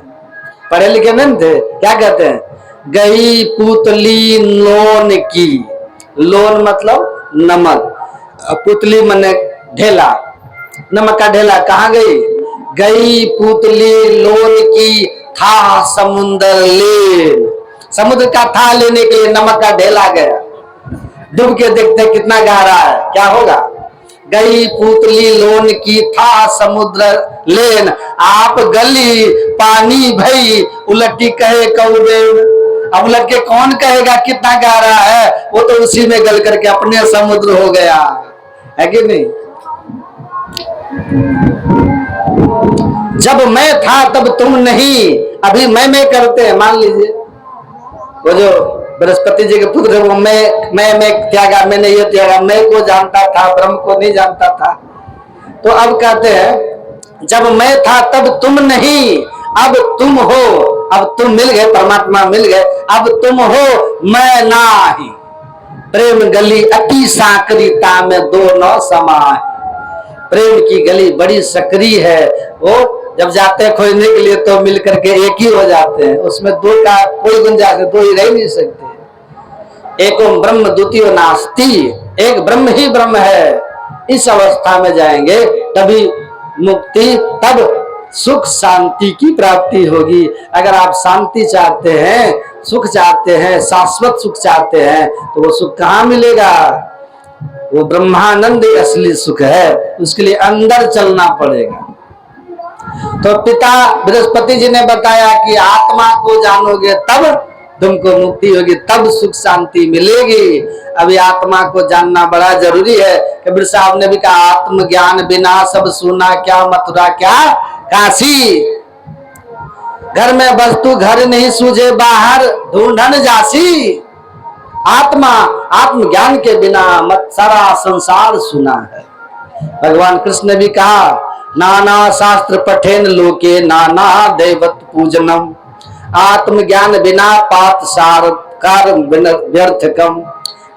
पढ़े लिखे नहीं थे, क्या कहते हैं, गई पुतली लोन की। लोन मतलब नमक, पुतली मने ढेला, नमक का ढेला कहाँ गई? गई पुतली लोन की था समुद्र लेन। समुद्र का था लेने के लिए नमक का ढेला गया। डूब के देखते कितना गहरा है, क्या होगा? गई पुतली लोन की था समुद्र लेन, आप गली पानी भई उलटी कहे कौबेन। अब उलट के कौन कहेगा कितना गहरा है, वो तो उसी में गल करके अपने समुद्र हो गया है कि नहीं। जब मैं था तब तुम नहीं, अभी मैं करते हैं। मान लीजिए वो जो बृहस्पति जी के पुत्र, वो मैं त्यागा, मैंने ये त्यागा, मैं को जानता था, ब्रह्म को नहीं जानता था। तो अब कहते हैं जब मैं था तब तुम नहीं, अब तुम हो, अब तुम मिल गए, परमात्मा मिल गए, अब तुम हो मैं नाही। प्रेम गली अति साकरीता में दो न समाए। प्रेम की गली बड़ी सकरी है, वो जब जाते हैं खोजने के लिए तो मिल करके एक ही हो जाते हैं, उसमें दो का कोई गुंजाइश, दो ही रह नहीं सकते। एको ब्रह्म द्वितीय नास्ति, एक ब्रह्म ही ब्रह्म है। इस अवस्था में जाएंगे तभी मुक्ति, तब सुख शांति की प्राप्ति होगी। अगर आप शांति चाहते हैं, सुख चाहते हैं, शाश्वत सुख चाहते हैं, तो वो सुख कहाँ मिलेगा? वो ब्रह्मानंद असली सुख है, उसके लिए अंदर चलना पड़ेगा। तो पिता बृहस्पति जी ने बताया कि आत्मा को जानोगे तब तुमको मुक्ति होगी, तब सुख शांति मिलेगी। अभी आत्मा को जानना बड़ा जरूरी है। कबीर साहब ने भी कहा, आत्मज्ञान बिना सब सुना, क्या मथुरा क्या काशी। घर में वस्तु घर नहीं सूझे, बाहर ढूंढन जासी। आत्मा आत्मज्ञान के बिना मत सारा संसार सुना है। भगवान कृष्ण ने भी कहा, नाना शास्त्र पठेन लोके नाना दैवत पूजनम, आत्मज्ञान बिना पातसार कार व्यर्थकम।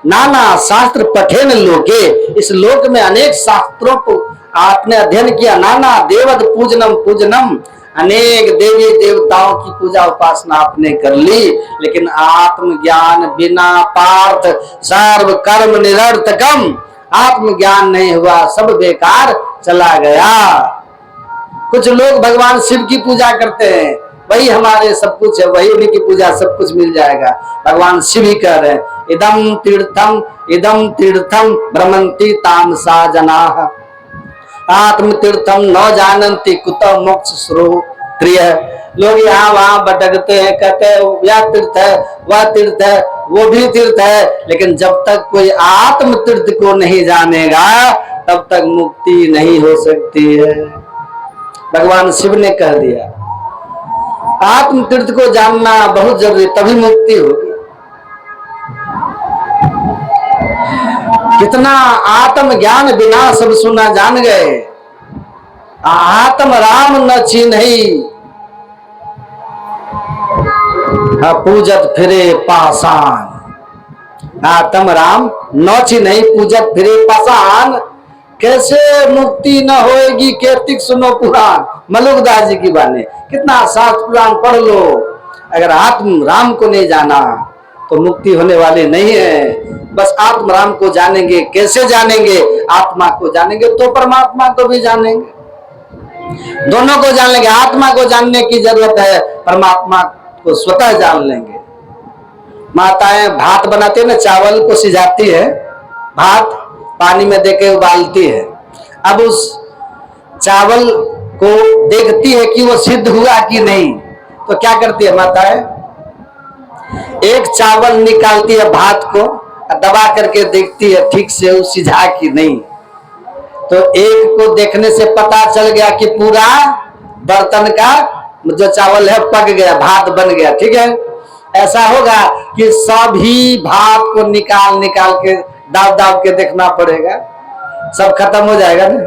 नाना शास्त्र पठेन लोके, इस लोक में अनेक शास्त्रों को आपने अध्ययन किया। नाना देवत पूजनम, पूजनम अनेक देवी देवताओं की पूजा उपासना आपने कर ली, लेकिन आत्मज्ञान बिना पार्थ सर्व कर्म निरर्थकम। आत्मज्ञान नहीं हुआ, सब बेकार चला गया। कुछ लोग भगवान शिव की पूजा करते हैं, वही हमारे सब कुछ है, वही उन्हीं की पूजा सब कुछ मिल जाएगा। भगवान शिव ही कह रहे हैं, इदम तीर्थम भ्रमंती तामसा जनाः, आत्म तीर्थम न जानन्ति कुत मोक्ष श्रोत्रिय। लोग यहाँ वहां भटकते हैं, कहते हैं यह तीर्थ है, वह तीर्थ है, वो भी तीर्थ है, लेकिन जब तक कोई आत्म तीर्थ को नहीं जानेगा तब तक मुक्ति नहीं हो सकती है। भगवान शिव ने कह दिया, आत्म तीर्थ को जानना बहुत जरूरी, तभी मुक्ति होगी। कितना आत्म ज्ञान बिना सब सुना जान गए। आत्म राम न चिन्हई, पूजत फिरे पाषाण। आत्म राम न चिन्हई, पूजत फिरे पाषाण। कैसे मुक्ति न होएगी, केतिक सुनो पुराण। मलुकदास जी की बातें। कितना शास्त्र पुराण पढ़ लो, अगर आत्म राम को नहीं जाना तो मुक्ति होने वाली नहीं है। बस आत्म राम को जानेंगे। कैसे जानेंगे? आत्मा को जानेंगे तो परमात्मा को भी जानेंगे। दोनों को जान लेंगे। आत्मा को जानने की जरूरत है, परमात्मा को स्वतः जान लेंगे। माताएं भात बनाती है ना, चावल को सिजाती है, भात पानी में देके उबालती है। अब उस चावल को देखती है कि वो सिद्ध हुआ कि नहीं, तो क्या करती है माताएं? एक चावल निकालती है, भात को दबा करके देखती है ठीक से वो सिझा कि नहीं। तो एक को देखने से पता चल गया कि पूरा बर्तन का जो चावल है पक गया, भात बन गया। ठीक है, ऐसा होगा कि सभी भात को निकाल निकाल के दाब दाब के देखना पड़ेगा, सब खत्म हो जाएगा ना।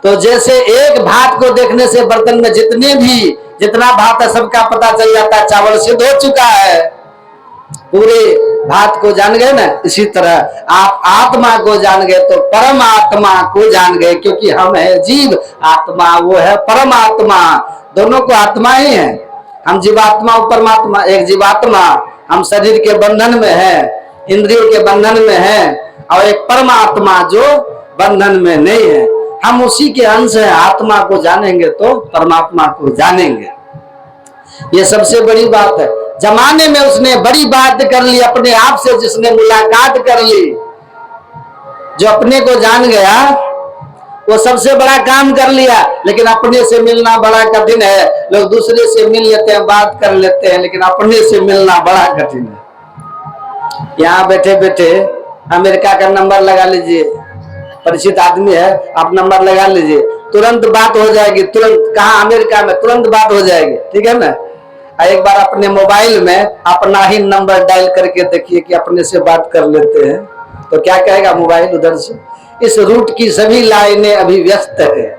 तो जैसे एक भात को देखने से बर्तन में जितना भात है सबका पता चल जाता है, चावल सिद्ध हो चुका है, पूरे भात को जान गए ना। इसी तरह आप आत्मा को जान गए तो परमात्मा को जान गए, क्योंकि हम है जीव, आत्मा वो है परमात्मा। दोनों को आत्मा ही है। हम जीवात्मा और परमात्मा। एक जीवात्मा हम शरीर के बंधन में है, इंद्रियों के बंधन में है, और एक परमात्मा जो बंधन में नहीं है। हम उसी के अंश हैं। आत्मा को जानेंगे तो परमात्मा को जानेंगे। ये सबसे बड़ी बात है। जमाने में उसने बड़ी बात कर ली, अपने आप से जिसने मुलाकात कर ली, जो अपने को जान गया वो सबसे बड़ा काम कर लिया। लेकिन अपने से मिलना बड़ा कठिन है। लोग दूसरे से मिल लेते हैं, बात कर लेते हैं, लेकिन अपने से मिलना बड़ा कठिन है। यहाँ बैठे बैठे अमेरिका का नंबर लगा लीजिए, परिचित आदमी है, आप नंबर लगा लीजिए, तुरंत बात हो जाएगी। तुरंत, कहाँ? अमेरिका में तुरंत बात हो जाएगी। ठीक है ना। एक बार अपने मोबाइल में अपना ही नंबर डायल करके देखिए कि अपने से बात कर लेते हैं तो क्या कहेगा मोबाइल उधर से? इस रूट की सभी लाइनें अभी व्यस्त है?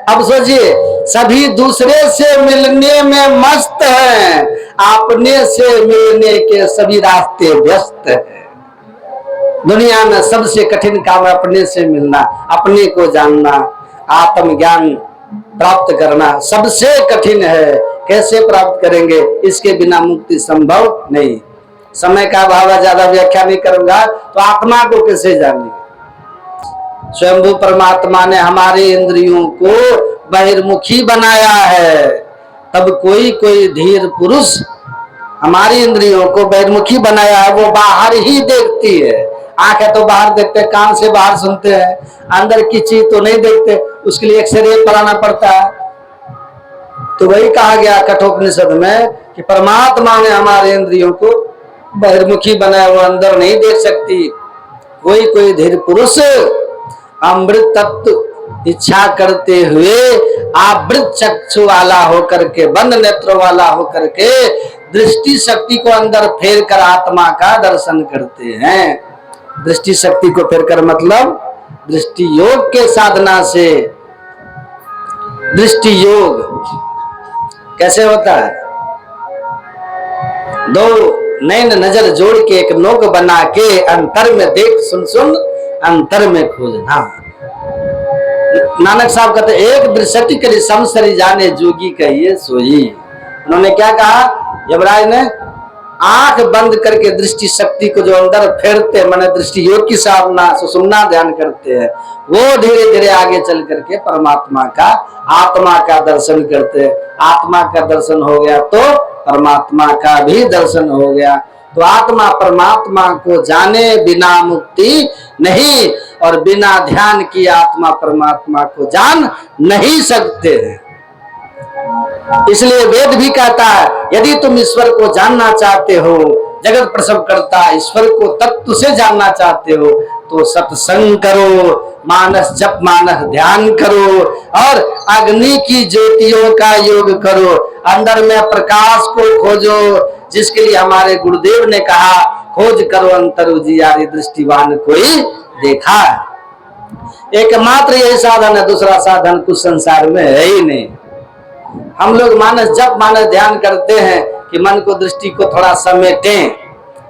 अब सोचिए, सभी दूसरे से मिलने में मस्त हैं, अपने से मिलने के सभी रास्ते व्यस्त हैं। दुनिया में सबसे कठिन काम है अपने से मिलना, अपने को जानना, आत्मज्ञान प्राप्त करना सबसे कठिन है। कैसे प्राप्त करेंगे? इसके बिना मुक्ति संभव नहीं। समय का अभाव है, ज्यादा व्याख्या नहीं करूंगा। तो आत्मा को कैसे जानेंगे? स्वयंभू परमात्मा ने हमारे इंद्रियों को बहिर्मुखी बनाया है, तब कोई कोई धीर पुरुष हमारी इंद्रियों को बहिर्मुखी बनाया है। वो बाहर ही देखती है। आंख है तो बाहर देखते हैं, कान से बाहर सुनते हैं, अंदर की चीज तो नहीं देखते। उसके लिए एक्सरे कराना पड़ता है। तो वही कहा गया कठोपनिषद में कि परमात्मा ने हमारे इंद्रियों को बहिर्मुखी बनाया, वो अंदर नहीं देख सकती। कोई कोई धीर पुरुष अमृत तत्व इच्छा करते हुए आवृत चक्षु वाला होकर के, बंद नेत्रों वाला होकर के, दृष्टि शक्ति को अंदर फेर कर आत्मा का दर्शन करते हैं। दृष्टि शक्ति को फेर कर मतलब दृष्टि योग के साधना से। दृष्टि योग कैसे होता है? दो नैन नजर जोड़ के एक नोक बना के, अंतर में देख सुन सुन अंतर में खोजना। नानक साहब कहते एक दृष्टि करी समसरी जाने जोगी कहिए सोई। उन्होंने क्या कहा? यमराज ने आंख बंद करके दृष्टि शक्ति को जो अंदर फेरते, माने दृष्टि योग की साधना सुषुम्ना ध्यान करते हैं, वो धीरे धीरे आगे चल करके परमात्मा का, आत्मा का दर्शन करते हैं। आत्मा का दर्शन हो गया तो परमात्मा का भी दर्शन हो गया। तो आत्मा परमात्मा को जाने बिना मुक्ति नहीं, और बिना ध्यान की आत्मा परमात्मा को जान नहीं सकते हैं। इसलिए वेद भी कहता है, यदि तुम ईश्वर को जानना चाहते हो, जगत प्रसव करता ईश्वर को तत्व से जानना चाहते हो, तो सत्संग करो, मानस जप, मानस ध्यान करो, और अग्नि की ज्योतियों का योग करो। अंदर में प्रकाश को खोजो, जिसके लिए हमारे गुरुदेव ने कहा, खोज करो अंतर उजियारी दृष्टिवान कोई देखा है। एकमात्र यही साधन है, दूसरा साधन कुछ संसार में है ही नहीं। हम लोग मानस जप मानस ध्यान करते हैं कि मन को दृष्टि को थोड़ा समेटें,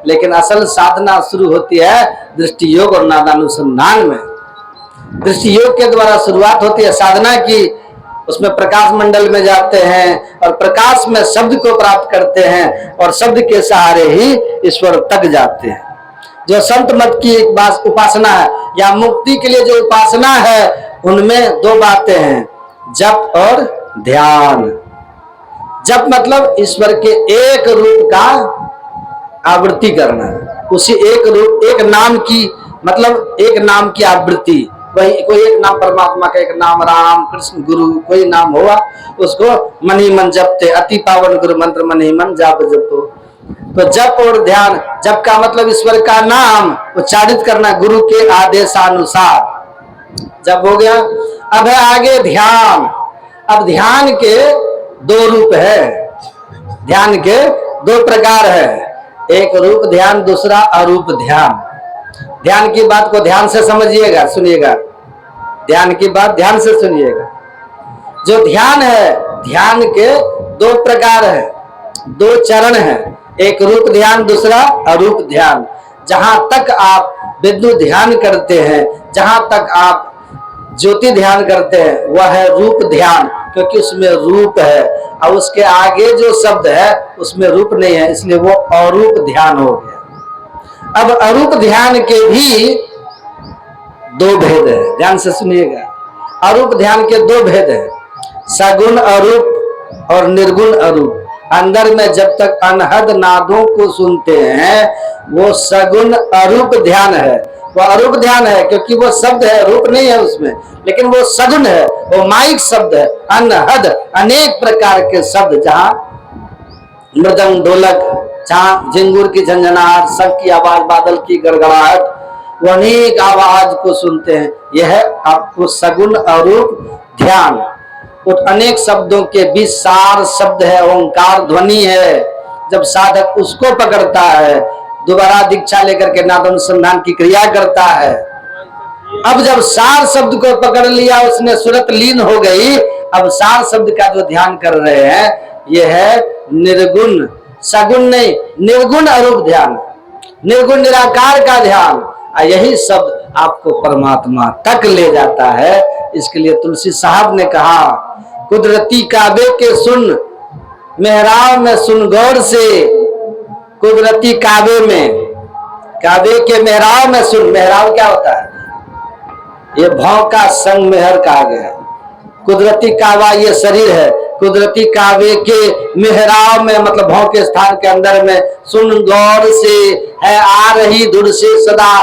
लेकिन असल साधना शुरू होती है दृष्टि योग और नादानुसंधान में। दृष्टि योग के द्वारा शुरुआत होती है साधना की, उसमें प्रकाश मंडल में जाते हैं और प्रकाश में शब्द को प्राप्त करते हैं और शब्द के सहारे ही ईश्वर तक जाते हैं। जो संत मत की एक उपासना है या मुक्ति के लिए जो उपासना है, उनमें दो बातें हैं, जप और ध्यान। जप मतलब ईश्वर के एक रूप का आवृत्ति करना, उसी एक रूप एक नाम की, मतलब एक नाम की आवृत्ति। वही कोई एक नाम परमात्मा का, एक नाम राम कृष्ण गुरु कोई नाम हुआ, उसको मन ही मन जपते, अति पावन गुरु मंत्र मन ही मन जाप जपो। तो जप और ध्यान, जप का मतलब ईश्वर का नाम उच्चारित करना गुरु के आदेशानुसार, जप हो गया। अब है आगे ध्यान। अब ध्यान के दो रूप है, ध्यान के दो प्रकार है, एक रूप ध्यान, दूसरा अरूप ध्यान। ध्यान की बात को ध्यान से समझिएगा, सुनिएगा, ध्यान की बात ध्यान से सुनिएगा। जो ध्यान है, ध्यान के दो प्रकार है, दो चरण है, एक रूप ध्यान, दूसरा अरूप ध्यान। जहां तक आप विद्युत ध्यान करते हैं, जहां तक आप ज्योति ध्यान करते हैं, वह है रूप ध्यान, क्योंकि उसमें रूप है, और उसके आगे जो शब्द है उसमें रूप नहीं है, इसलिए वो अरूप ध्यान हो गया। अब अरूप ध्यान के भी दो भेद है, ध्यान से सुनिएगा। अरूप ध्यान के दो भेद है, सगुण अरूप और निर्गुण अरूप। अंदर में जब तक अनहद नादों को सुनते हैं, वो सगुण अरूप ध्यान है, वो अरूप ध्यान है, क्योंकि वो शब्द है, रूप नहीं है उसमें, लेकिन वो सगुण है, वो माइक शब्द है, अनहद अनेक प्रकार के शब्द, जहां मृदंग ढोलक, जहां झिंगुर की झंझनाहट, शंख की आवाज, बादल की गड़गड़ाहट, वो अनेक आवाज को सुनते हैं, यह है आपको सगुण अरूप ध्यान। उस अनेक शब्दों के बीच सार शब्द है, ओंकार ध्वनि है। जब साधक उसको पकड़ता है, दोबारा दीक्षा लेकर के नादानुसंधान की क्रिया करता है। अब जब सार शब्द को पकड़ लिया, उसने सुरत लीन हो गई, अब सार शब्द का जो ध्यान कर रहे हैं, यह है निर्गुण, सगुण नहीं, निर्गुण अरूप ध्यान, निर्गुण निराकार का ध्यान। यही शब्द आपको परमात्मा तक ले जाता है। इसके लिए तुलसी साहब ने कहा, कुदरती काबे के सुन मेहराब में सुन गौर से, कुदरती काबे में, काबे के मेहराब में सुन। मेहराब क्या होता है? ये भाव का संग मेहर कहा गया। कुदरती काबा ये शरीर है, कुदरती काबे के मेहराब में मतलब भाव के स्थान के अंदर में सुन गौर से, है आ रही धुन से सदा,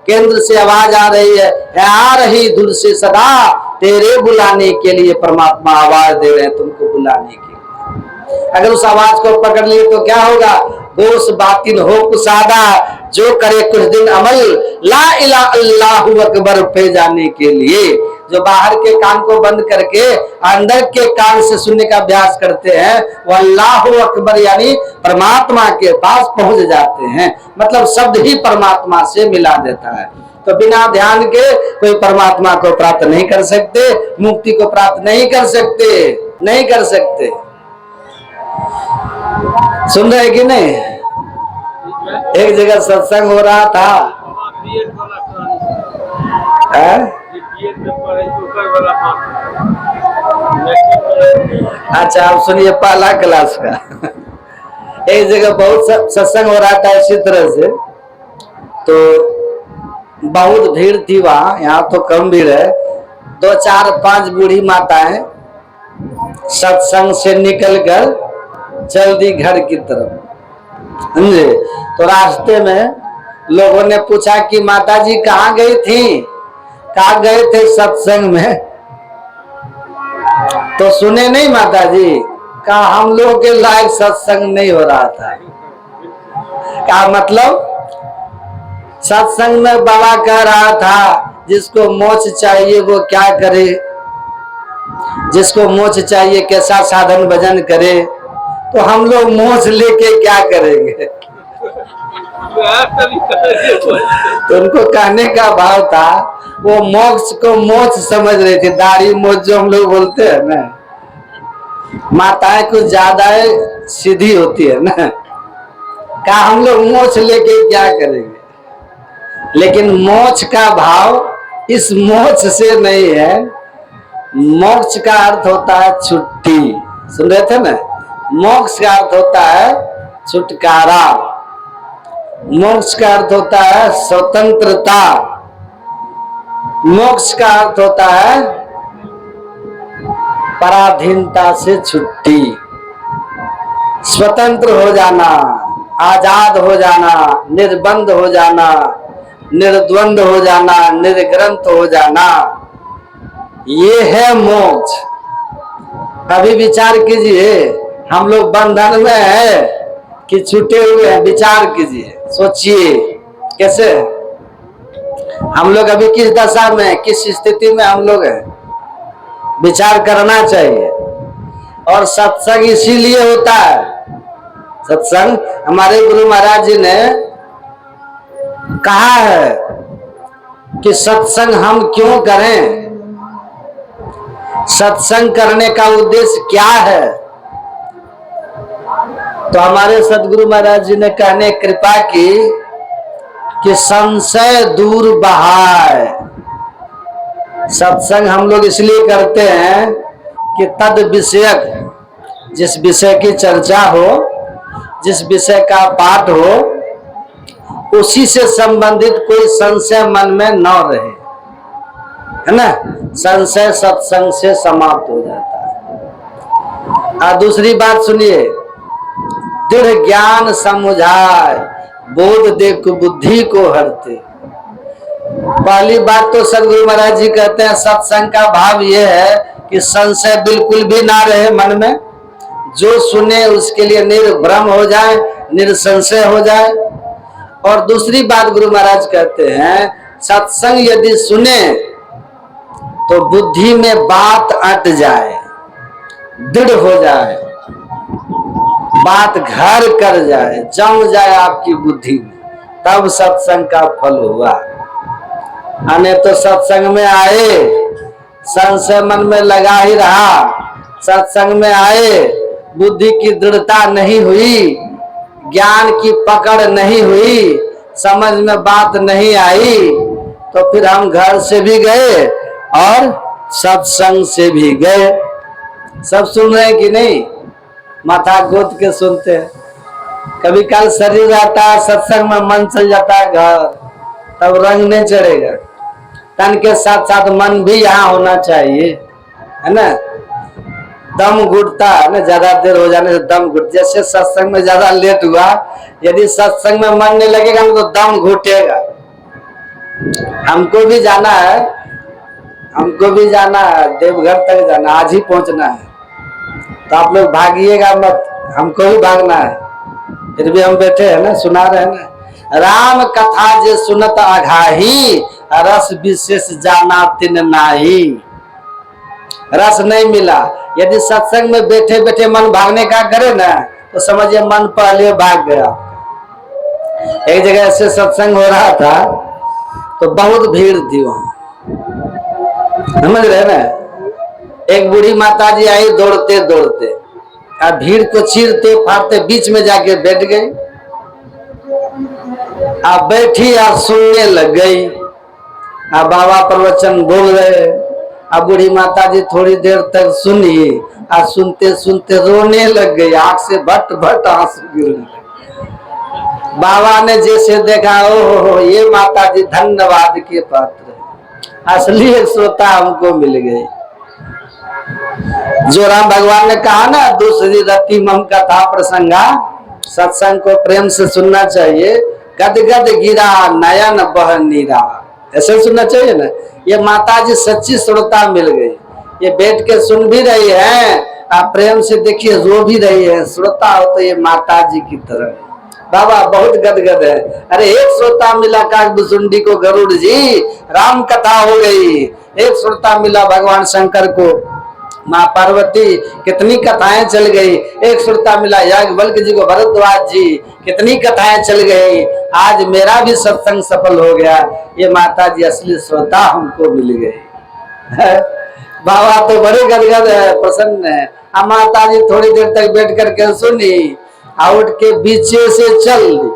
केंद्र से आवाज आ रही है आ रही धुन से सदा, तेरे बुलाने के लिए परमात्मा आवाज दे रहे हैं तुमको बुलाने के लिए। अगर उस आवाज को पकड़ लिए तो क्या होगा? दोष बातिन हो कुसादा, जो करे कुछ दिन अमल, ला इलाहा अल्लाहु अकबर पे जाने के लिए। जो बाहर के कान को बंद करके अंदर के कान से सुनने का अभ्यास करते हैं, वो अल्लाहु अकबर यानी परमात्मा के पास पहुंच जाते हैं। मतलब शब्द ही परमात्मा से मिला देता है। तो बिना ध्यान के कोई परमात्मा को प्राप्त नहीं कर सकते, मुक्ति को प्राप्त नहीं कर सकते, नहीं कर सकते। सुन रहे कि नहीं? एक जगह सत्संग हो रहा था, अच्छा आप सुनिए, पहला क्लास का एक जगह बहुत सत्संग हो रहा था इसी तरह से, तो बहुत भीड़ थी वहां, यहाँ तो कम भीड़ है। 2, 4, 5 बूढ़ी माताएं सत्संग से निकलकर चल दी घर की तरफ, समझे। तो रास्ते में लोगों ने पूछा कि माता जी कहाँ गई थी? कहाँ गए थे सत्संग में? तो सुने नहीं माता जी, कहा हम लोगों के लायक सत्संग नहीं हो रहा था। क्या मतलब? सत्संग में बाबा कह रहा था जिसको मोक्ष चाहिए वो क्या करे, जिसको मोक्ष चाहिए कैसा साधन भजन करे। तो हम लोग मोक्ष लेके क्या करेंगे? तो उनको कहने का भाव था वो मोक्ष को मोक्ष समझ रही थी। दाढ़ी मोक्ष जो हम लोग बोलते हैं ना, माताएं कुछ ज्यादा सीधी होती है ना, का हम लोग मोक्ष लेके क्या करेंगे। लेकिन मोक्ष का भाव इस मोक्ष से नहीं है। मोक्ष का अर्थ होता है छुट्टी। सुन रहे थे ना, मोक्ष का अर्थ होता है छुटकारा, मोक्ष का अर्थ होता है स्वतंत्रता, मोक्ष का अर्थ होता है पराधीनता से छुट्टी, स्वतंत्र हो जाना, आजाद हो जाना, निर्बंध हो जाना, निर्द्वंद हो जाना, निर्ग्रंथ हो जाना, ये है मोक्ष। अभी विचार कीजिए, हम लोग बंधन में है कि छूटे हुए हैं। विचार कीजिए, सोचिए कैसे हम लोग अभी किस दशा में, किस स्थिति में हम लोग हैं, विचार करना चाहिए। और सत्संग इसीलिए होता है। सत्संग हमारे गुरु महाराज जी ने कहा है कि सत्संग हम क्यों करें, सत्संग करने का उद्देश्य क्या है। तो हमारे सदगुरु महाराज जी ने कहने कृपा की कि संशय दूर बहाए। सत्संग हम लोग इसलिए करते हैं कि तद विषयक, जिस विषय की चर्चा हो, जिस विषय का पाठ हो, उसी से संबंधित कोई संशय मन में न रहे, है ना। संशय सत्संग से समाप्त हो जाता है। और दूसरी बात सुनिए, दृढ़ ज्ञान समुझाए, बोध दे बुद्धि को हरते। पहली बात तो सदगुरु महाराज जी कहते हैं सत्संग का भाव यह है कि संशय बिल्कुल भी ना रहे मन में, जो सुने उसके लिए निर्भ्रम हो जाए, निरसंशय हो जाए। और दूसरी बात गुरु महाराज कहते हैं सत्संग यदि सुने तो बुद्धि में बात अट जाए, दृढ़ हो जाए, बात घर कर जाए, जम जाए आपकी बुद्धि में, तब सत्संग का फल हुआ। अने तो सत्संग में आए, संशय मन में लगा ही रहा, सत्संग में आए, बुद्धि की दृढ़ता नहीं हुई, ज्ञान की पकड़ नहीं हुई, समझ में बात नहीं आई, तो फिर हम घर से भी गए और सत्संग से भी गए। सब सुन रहे हैं कि नहीं, माथा गोद के सुनते हैं। कभी कल शरीर रहता है, सत्संग में मन चल जाता है घर, तब रंग नहीं चढ़ेगा। तन के साथ साथ मन भी यहाँ होना चाहिए, है ना। दम घुटता है ना, ज्यादा देर हो जाने से दम घुट, जैसे सत्संग में ज्यादा लेट हुआ, यदि सत्संग में मन नहीं लगेगा तो दम घुटेगा। हमको भी जाना है, हमको भी जाना है, देवघर तक जाना, आज ही पहुंचना है। तो आप लोग भागिएगा मत, हमको भी भागना है। फिर भी हम बैठे हैं ना, सुना रहे हैं ना। राम कथा जे सुनत अघाही, रस विशेष जाना तिन नाही। रस नहीं मिला। यदि सत्संग में बैठे बैठे मन भागने का करे ना, तो समझिए मन पहले भाग गया। एक जगह ऐसे सत्संग हो रहा था, तो बहुत भीड़ थी वहां, समझ रहे ना। एक बूढ़ी माता जी आई दौड़ते दौड़ते, और भीड़ को चीरते फाड़ते बीच में जाके बैठ गई। अब बैठी और सुनने लग गई। अब बाबा प्रवचन बोल रहे, अब बूढ़ी माता जी थोड़ी देर तक सुनी, और सुनते सुनते रोने लग गई, आंख से भट भट आंसू गिरने लगे। बाबा ने जैसे देखा, ओहो ये माता जी धन्यवाद के पात्र, असली श्रोता हमको मिल गई। जो राम भगवान ने कहा ना, दूसरी रति मम कथा प्रसंगा, सत्संग को प्रेम से सुनना चाहिए। गद गद गिरा नयन बह नीरा, ऐसे सुनना चाहिए ना। ये माता जी सच्ची श्रोता मिल गई, ये बैठ के सुन भी रही है, आप प्रेम से देखिए रो भी रही है। श्रोता हो तो ये माता जी की तरह। बाबा बहुत गदगद है। अरे एक श्रोता मिला काकभुसुंडी को गरुड़ जी, राम कथा हो गई। एक श्रोता मिला भगवान शंकर को, माँ पार्वती कितनी कथाएं चल गई। एक श्रोता मिला याज्ञवल्क्य जी को, भरद्वाज जी कितनी कथाएं चल गई, आज मेरा भी सत्संग सफल हो गया। ये माता जी असली श्रोता हमको मिल गई। बाबा तो बड़े गदगद है, प्रसन्न है। अब माता जी थोड़ी देर तक बैठ करके सुनी, आउट के पीछे से चल दी।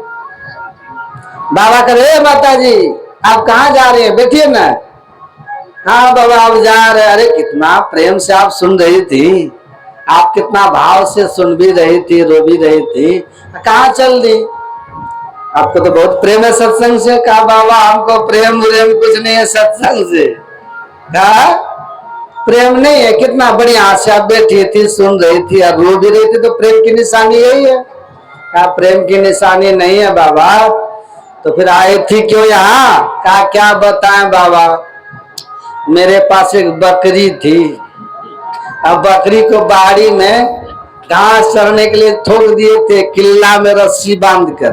बाबा करे माता जी आप कहाँ जा रहे हैं, बैठिए ना। हाँ बाबा आप जा रहे। अरे कितना प्रेम से आप सुन रही थी, आप कितना भाव से सुन भी रही थी, रो भी रही थी, कहाँ चल दी। आपको तो बहुत प्रेम है सत्संग से। कहा बाबा हमको प्रेम कुछ नहीं है सत्संग से। कहा प्रेम नहीं है, कितना बढ़िया से आप बैठी थी, सुन रही थी और रो भी रही थी, तो प्रेम की निशानी यही है। कहा प्रेम की निशानी नहीं है बाबा, तो फिर आई थी क्यों यहाँ। कहा क्या बताएं बाबा, मेरे पास एक बकरी थी। अब बकरी को बाड़ी में घास चरने के लिए थोक दिए थे, किल्ला में रस्सी बांधकर।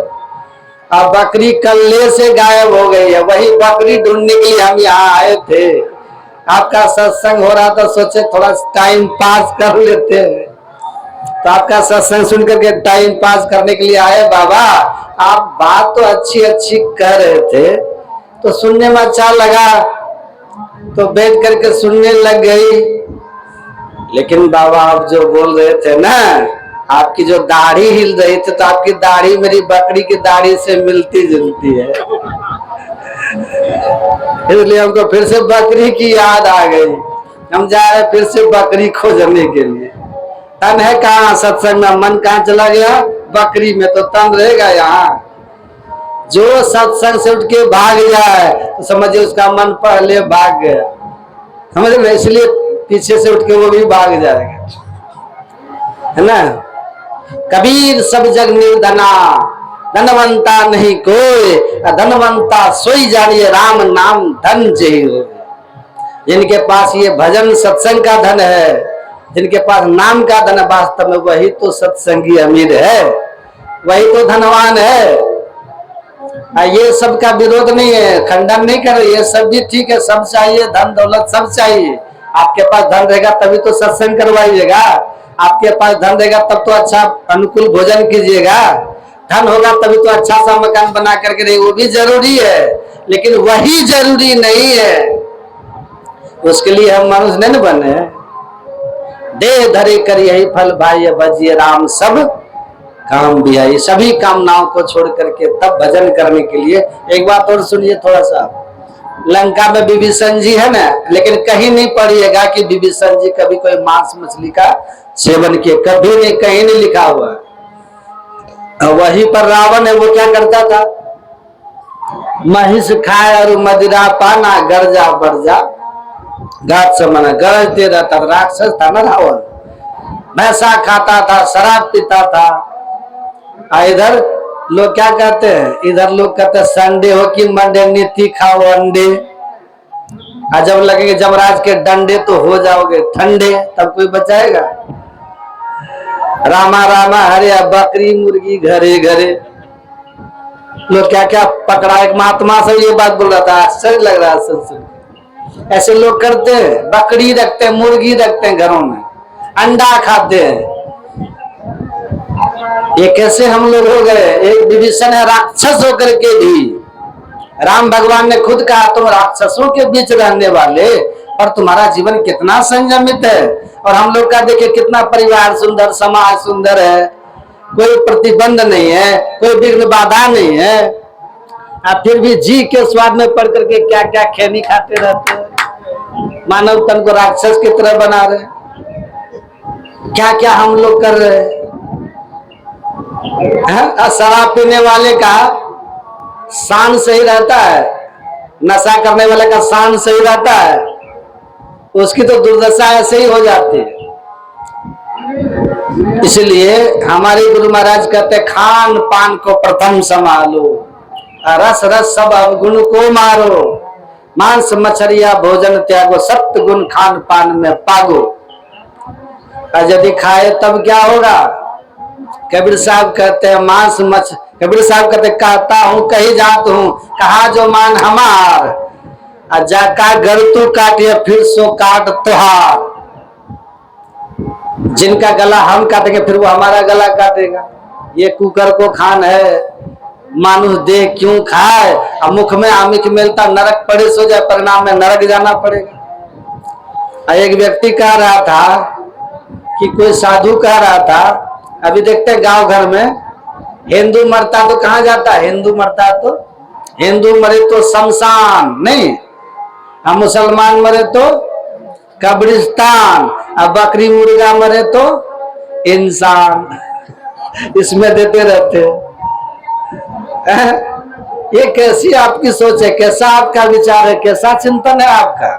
अब बकरी कल्ले से गायब हो गई है, वही बकरी ढूंढने के लिए हम यहाँ आए थे। आपका सत्संग हो रहा था, सोचे थोड़ा टाइम पास कर लेते हैं, तो आपका सत्संग सुन करके टाइम पास करने के लिए आए। बाबा आप बात तो अच्छी अच्छी कर रहे थे, तो सुनने में अच्छा लगा, तो बैठ करके सुनने लग गई। लेकिन बाबा आप जो बोल रहे थे ना, आपकी जो दाढ़ी हिल रही थी, तो आपकी दाढ़ी मेरी बकरी की दाढ़ी से मिलती जुलती है। इसलिए हमको फिर से बकरी की याद आ गई। हम जा रहे फिर से बकरी खोजने के लिए। तन है कहाँ सत्संग में, मन कहाँ चला गया, बकरी में, तो तन रहेगा यहाँ। जो सत्संग से उठ के भाग जाए तो समझिए उसका मन पहले भाग गया, समझ रहे। इसलिए पीछे से उठ के वो भी भाग जाएगा, है ना। कबीर सब जग निर्धना, धनवंता नहीं कोई, धनवंता सोई जानिए राम नाम धन जय हो। जिनके पास ये भजन सत्संग का धन है, जिनके पास नाम का धन, वास्तव में वही तो सत्संगी अमीर है, वही तो धनवान है। ये सब का विरोध नहीं है, खंडन नहीं कर रहे, ये सब भी ठीक है, सब चाहिए, धन दौलत सब चाहिए। आपके पास धन रहेगा तभी तो सत्संग करवाइएगा, आपके पास धन रहेगा तब तो अच्छा अनुकूल भोजन कीजिएगा, धन होगा तभी तो अच्छा सा मकान बना करके रहे, वो भी जरूरी है। लेकिन वही जरूरी नहीं है, उसके लिए हम मनुष्य नहीं बने। देह धरे कर यही फल भाई भजिए राम, सब काम भी आई। सभी कामनाओं को छोड़ करके तब भजन करने के लिए। एक बात और सुनिए थोड़ा सा, लंका में विभीषण जी है ना, लेकिन कहीं नहीं पढ़िएगा कि विभीषण जी कभी कोई मांस मछली का सेवन किए, कभी नहीं, कहीं नहीं लिखा हुआ। वहीं पर रावण है, वो क्या करता था, महिष खाए और मदिरा पाना, गर्जा बरजा गात से मना, गरजते रहता था। राक्षस था ना रावण, भैंसा खाता था, शराब पीता था। इधर लोग क्या कहते हैं, इधर लोग कहते हैं संडे हो कि मंडे, नीति खाओ अंडे। जब लगेंगे जमराज के डंडे तो हो जाओगे ठंडे, तब कोई बचाएगा। रामा रामा हरे, बकरी मुर्गी घरे घरे। लोग क्या क्या पकड़ा, एक महात्मा से ये बात बोल रहा था, आश्चर्य लग रहा है सुन। ऐसे लोग करते हैं, बकरी रखते हैं, मुर्गी रखते हैं घरों में, अंडा खाते हैं। ये कैसे हम लोग हो गए। एक विभीषण है, राक्षस होकर के भी राम भगवान ने खुद कहा तुम राक्षसों के बीच रहने वाले, पर तुम्हारा जीवन कितना संयमित है। और हम लोग का देखिए कितना परिवार सुंदर, समाज सुंदर है, कोई प्रतिबंध नहीं है, कोई विघ्न बाधा नहीं है। आप फिर भी जी के स्वाद में पड़ करके क्या क्या खैनी खाते रहते हैं, मानव तन को राक्षस की तरह बना रहे, क्या क्या हम लोग कर रहे हैं। शराब पीने वाले का शान सही रहता है, नशा करने वाले का शान सही रहता है, उसकी तो दुर्दशा ऐसे ही हो जाती है। इसलिए हमारे गुरु महाराज कहते खान पान को प्रथम संभालो, रस रस सब अवगुण को मारो, मांस मछरिया भोजन त्यागो, सत्य गुण खान पान में पागो। यदि खाए तब क्या होगा। कबीर साहब कहते हैं मांस मछ, कबीर साहब कहते कहता हूँ कही जात हूँ, कहा जो मान हमार, जाका घर तू काटिए फिर सो काट तुहार। जिनका गला हम काटेंगे फिर वो हमारा गला काटेगा। ये कुकर को खान है, मानुष देह क्यों खाए। अब मुख में आमिक मिलता नरक पड़े सो जाए, परिणाम में नरक जाना पड़ेगा। एक व्यक्ति कह रहा था कि कोई साधु कह रहा था, अभी देखते हैं गांव घर में हिंदू मरता तो कहां जाता है, हिंदू मरता तो हिंदू मरे तो शमशान नहीं, हम मुसलमान मरे तो कब्रिस्तान, अब बकरी मुर्गा मरे तो इंसान, इसमें देते रहते हैं। ये कैसी आपकी सोच है, कैसा आपका विचार है, कैसा चिंतन है आपका।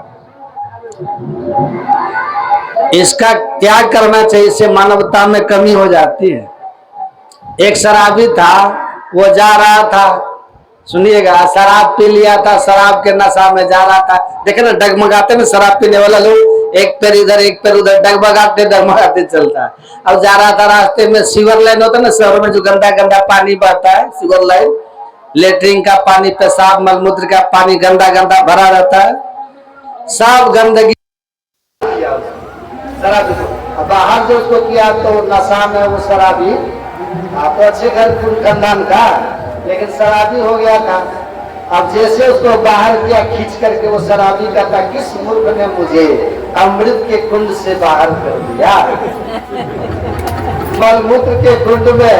इसका त्याग करना चाहिए, इससे मानवता में कमी हो जाती है। एक शराबी था, वो जा रहा था, सुनिएगा, शराब पी लिया था, शराब के नशा में जा रहा था। देखे ना डगमगाते में शराब पीने वाला लोग, एक पैर इधर एक पैर उधर, डगमगाते डगमगाते चलता है। अब जा रहा था, रास्ते में सीवर लाइन होता है ना, शहरों में जो गंदा गंदा पानी बहता है, सीवर लाइन, लेटरिन का पानी, पेशाब मलमूत्र का पानी गंदा गंदा भरा रहता है, सब गंदगी शराबी को। बाहर जो उसको किया तो नशा में वो शराबी, तो अच्छे घर खानदान का, लेकिन शराबी हो गया था। अब जैसे उसको बाहर किया खींच करके, वो शराबी का था, किस मूर्ख ने मुझे अमृत के कुंड से बाहर कर दिया। मलमूत्र के कुंड में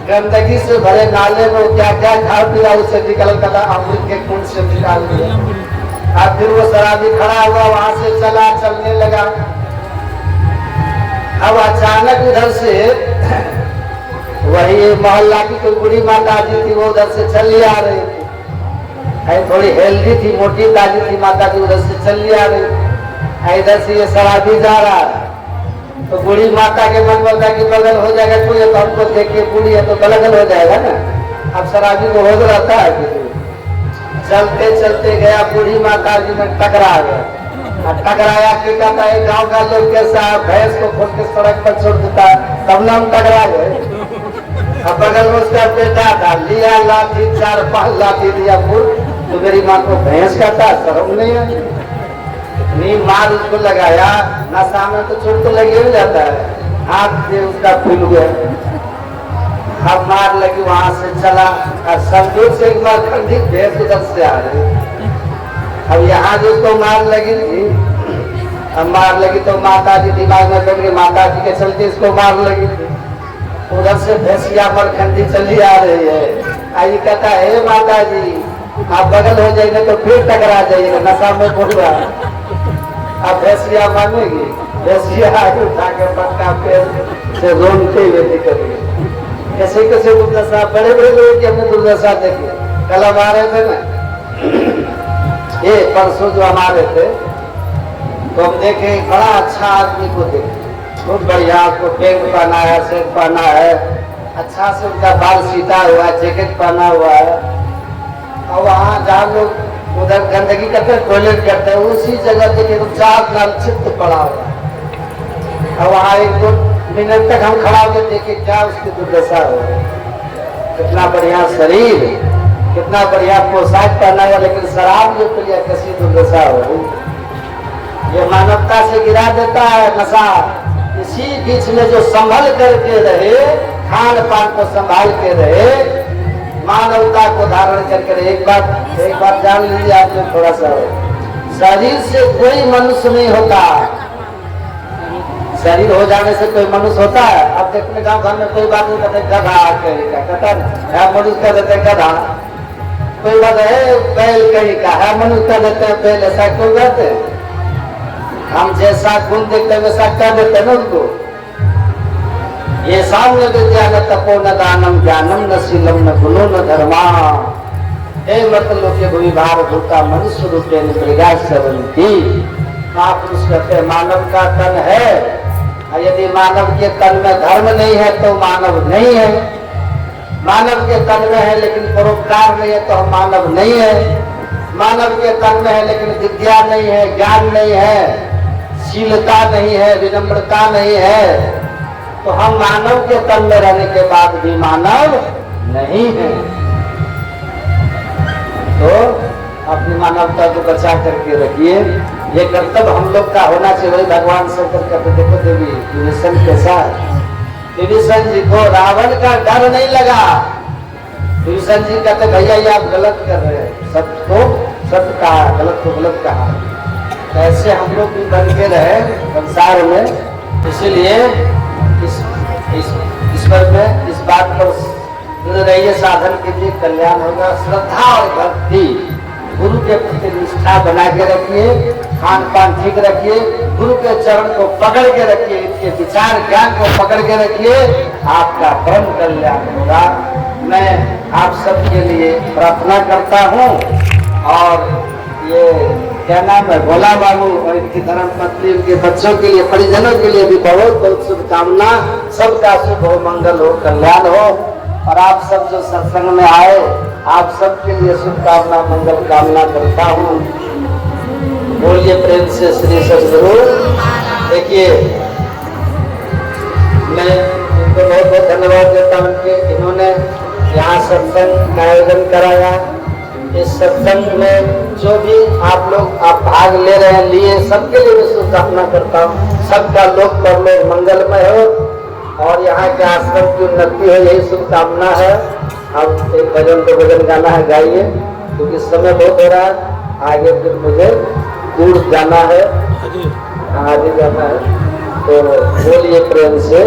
गंदगी से भरे नाले में क्या क्या खा पिया, उससे निकल कर अमृत के कुंड से निकाल दिया। अब फिर वो शराबी खड़ा हुआ, वहां से चला, चलने लगा। अब अचानक उधर से वही मोहल्ला की कोई बूढ़ी माता जी थी, वो उधर से चली आ रही थी, थोड़ी हेल्दी थी, मोटी ताजी थी माता जी, उधर से चली आ रही। इधर से ये शराबी जा रहा, तो बूढ़ी माता के मन बोलता कि बगल हो जाएगा कोई, तो हमको देख के बूढ़ी है तो बगल हो जाएगा ना। अब शराबी को हो रहता है कि चलते चलते गया, बूढ़ी माता जी में टकरा गया। टकराया कि कहता है गाँव का लोग कैसा भैंस को खोल के सड़क पर छोड़ देता है, तब ना हम टकरा गए। अब बगल में उसका बेटा था, लिया लाठी, 4-5 लाठी दिया फूल, तो मेरी माँ को भैंस कहता, शर्म नहीं है, इतनी मार उसको लगाया। नशा में तो चोट तो लगे हो जाता है, हाथ से उसका फूल गया। अब मार लगी, वहां से चला, और संदूक से एक बार खंडी भैंस उधर से आ रही। अब यहाँ जो उसको मार लगी थी, अब मार लगी तो माता जी दिमाग में बैठ गई, माता जी के चलते इसको मार लगी थी। उधर से भैंसिया मरखंडी चली आ रही है। आई कहता है माता जी आप बगल हो जाएंगे तो फिर टकरा जाइएगा, नशा में बोल रहा। अब भैंसिया मानेगी, भैंसिया उठा के पटका पैर से रोनते हुए निकल गए। कैसे कैसे दुर्दशा, बड़े बड़े लोग की हमने दुर्दशा देखी। कल हम आ रहे थे ना, ये परसों जो हमारे थे, तो हम देखे बड़ा अच्छा आदमी को देखे, बहुत बढ़िया, उसको पेंट पहना है, शर्ट पहना है, अच्छा से उनका बाल सीता हुआ है, जैकेट पहना हुआ है। और वहाँ जहाँ लोग उधर गंदगी करते हैं, टॉयलेट करते हैं, उसी जगह देखे तो 4 लाल चित्त पड़ा हुआ है। और वहाँ 1-2 मिनट तक हम खड़ा होकर देखे क्या उसकी दुर्दशा हो। कितना बढ़िया शरीर, कितना बढ़िया पोशाक पहना हुआ, लेकिन शराब जो पिया कैसी दुर्दशा हो। ये मानवता से गिरा देता है नशा। इसी बीच में जो संभल करके रहे, खान पान को संभाल के रहे, मानवता को धारण करके रहे। एक बात जान लीजिए आपने, थोड़ा सा, शरीर से कोई मनुष्य नहीं होता। शरीर हो जाने से कोई मनुष्य होता है? अब देखने गाँव घर में कोई बात नहीं कहते गधा कहता है, मनुष्य कह देते गधा। कोई बात है बैल कहीं का है, मनुष्य कह देते हैं बैल। ऐसा कोई बात है? हम जैसा गुण देखते हैं वैसा कह देते हैं ना उनको। ये सामने विद्या न तपो न दानम ज्ञानम न शीलम न गुणो न धर्मा, हे मतलब के भूमि भार भूता मनुष्य रूपे निगा सरंती। महापुरुष कहते मानव का तन है, और यदि मानव के तन में धर्म नहीं है तो मानव नहीं है। मानव के तन में है लेकिन परोपकार नहीं है तो हम मानव नहीं है। मानव के तन में है लेकिन विद्या नहीं है, ज्ञान नहीं है, शीलता नहीं है, विनम्रता नहीं है, तो हम मानव के तन में रहने के बाद भी मानव नहीं है। तो अपनी मानवता को बचा करके रखिए। ये कर्तव्य हम लोग का होना चाहिए। वही भगवान शंकर कहते देखो देवी विभीषण के साथ, विभीषण जी को रावण का डर नहीं लगा। विभीषण जी कहते भैया ये आप गलत कर रहे हैं, सत्य को सत्य कहा, गलत को गलत कहा। ऐसे हम लोग भी बन के रहे संसार में। इसीलिए ईश्वर में इस बात पर रहिए, साधन के लिए कल्याण होगा। श्रद्धा और भक्ति, गुरु के प्रति निष्ठा बना के रखिए, खान पान ठीक रखिए, गुरु के चरण को पकड़ के रखिए, इनके विचार ज्ञान को पकड़ के रखिए, आपका परम कल्याण होगा। मैं आप सबके लिए प्रार्थना करता हूँ। और ये क्या नाम है, भोला बाबू और इनकी धर्मपत्नी, उनके बच्चों के लिए, परिजनों के लिए भी बहुत बहुत शुभकामना। सबका शुभ हो, मंगल हो, कल्याण हो। और आप सब जो सत्संग में आए, आप सबके लिए शुभकामना, मंगल कामना करता हूँ। बोलिए प्रेम से श्री सद्गुरु। देखिए मैं इनको बहुत बहुत धन्यवाद देता हूँ कि इन्होंने यहाँ सत्संग का आयोजन कराया। इस सत्संग में जो भी आप लोग आप भाग ले रहे हैं, लिए, सबके लिए मैं शुभकामना करता हूँ। सबका लोक परलोक मंगलमय हो और यहाँ के आश्रम की उन्नति हो, यही शुभकामना है। अब एक भजन तो भजन गाना है, गाइए, क्योंकि समय बहुत हो रहा है। आगे फिर मुझे दूर जाना है, आगे जाना है। तो बोलिए प्रेम से।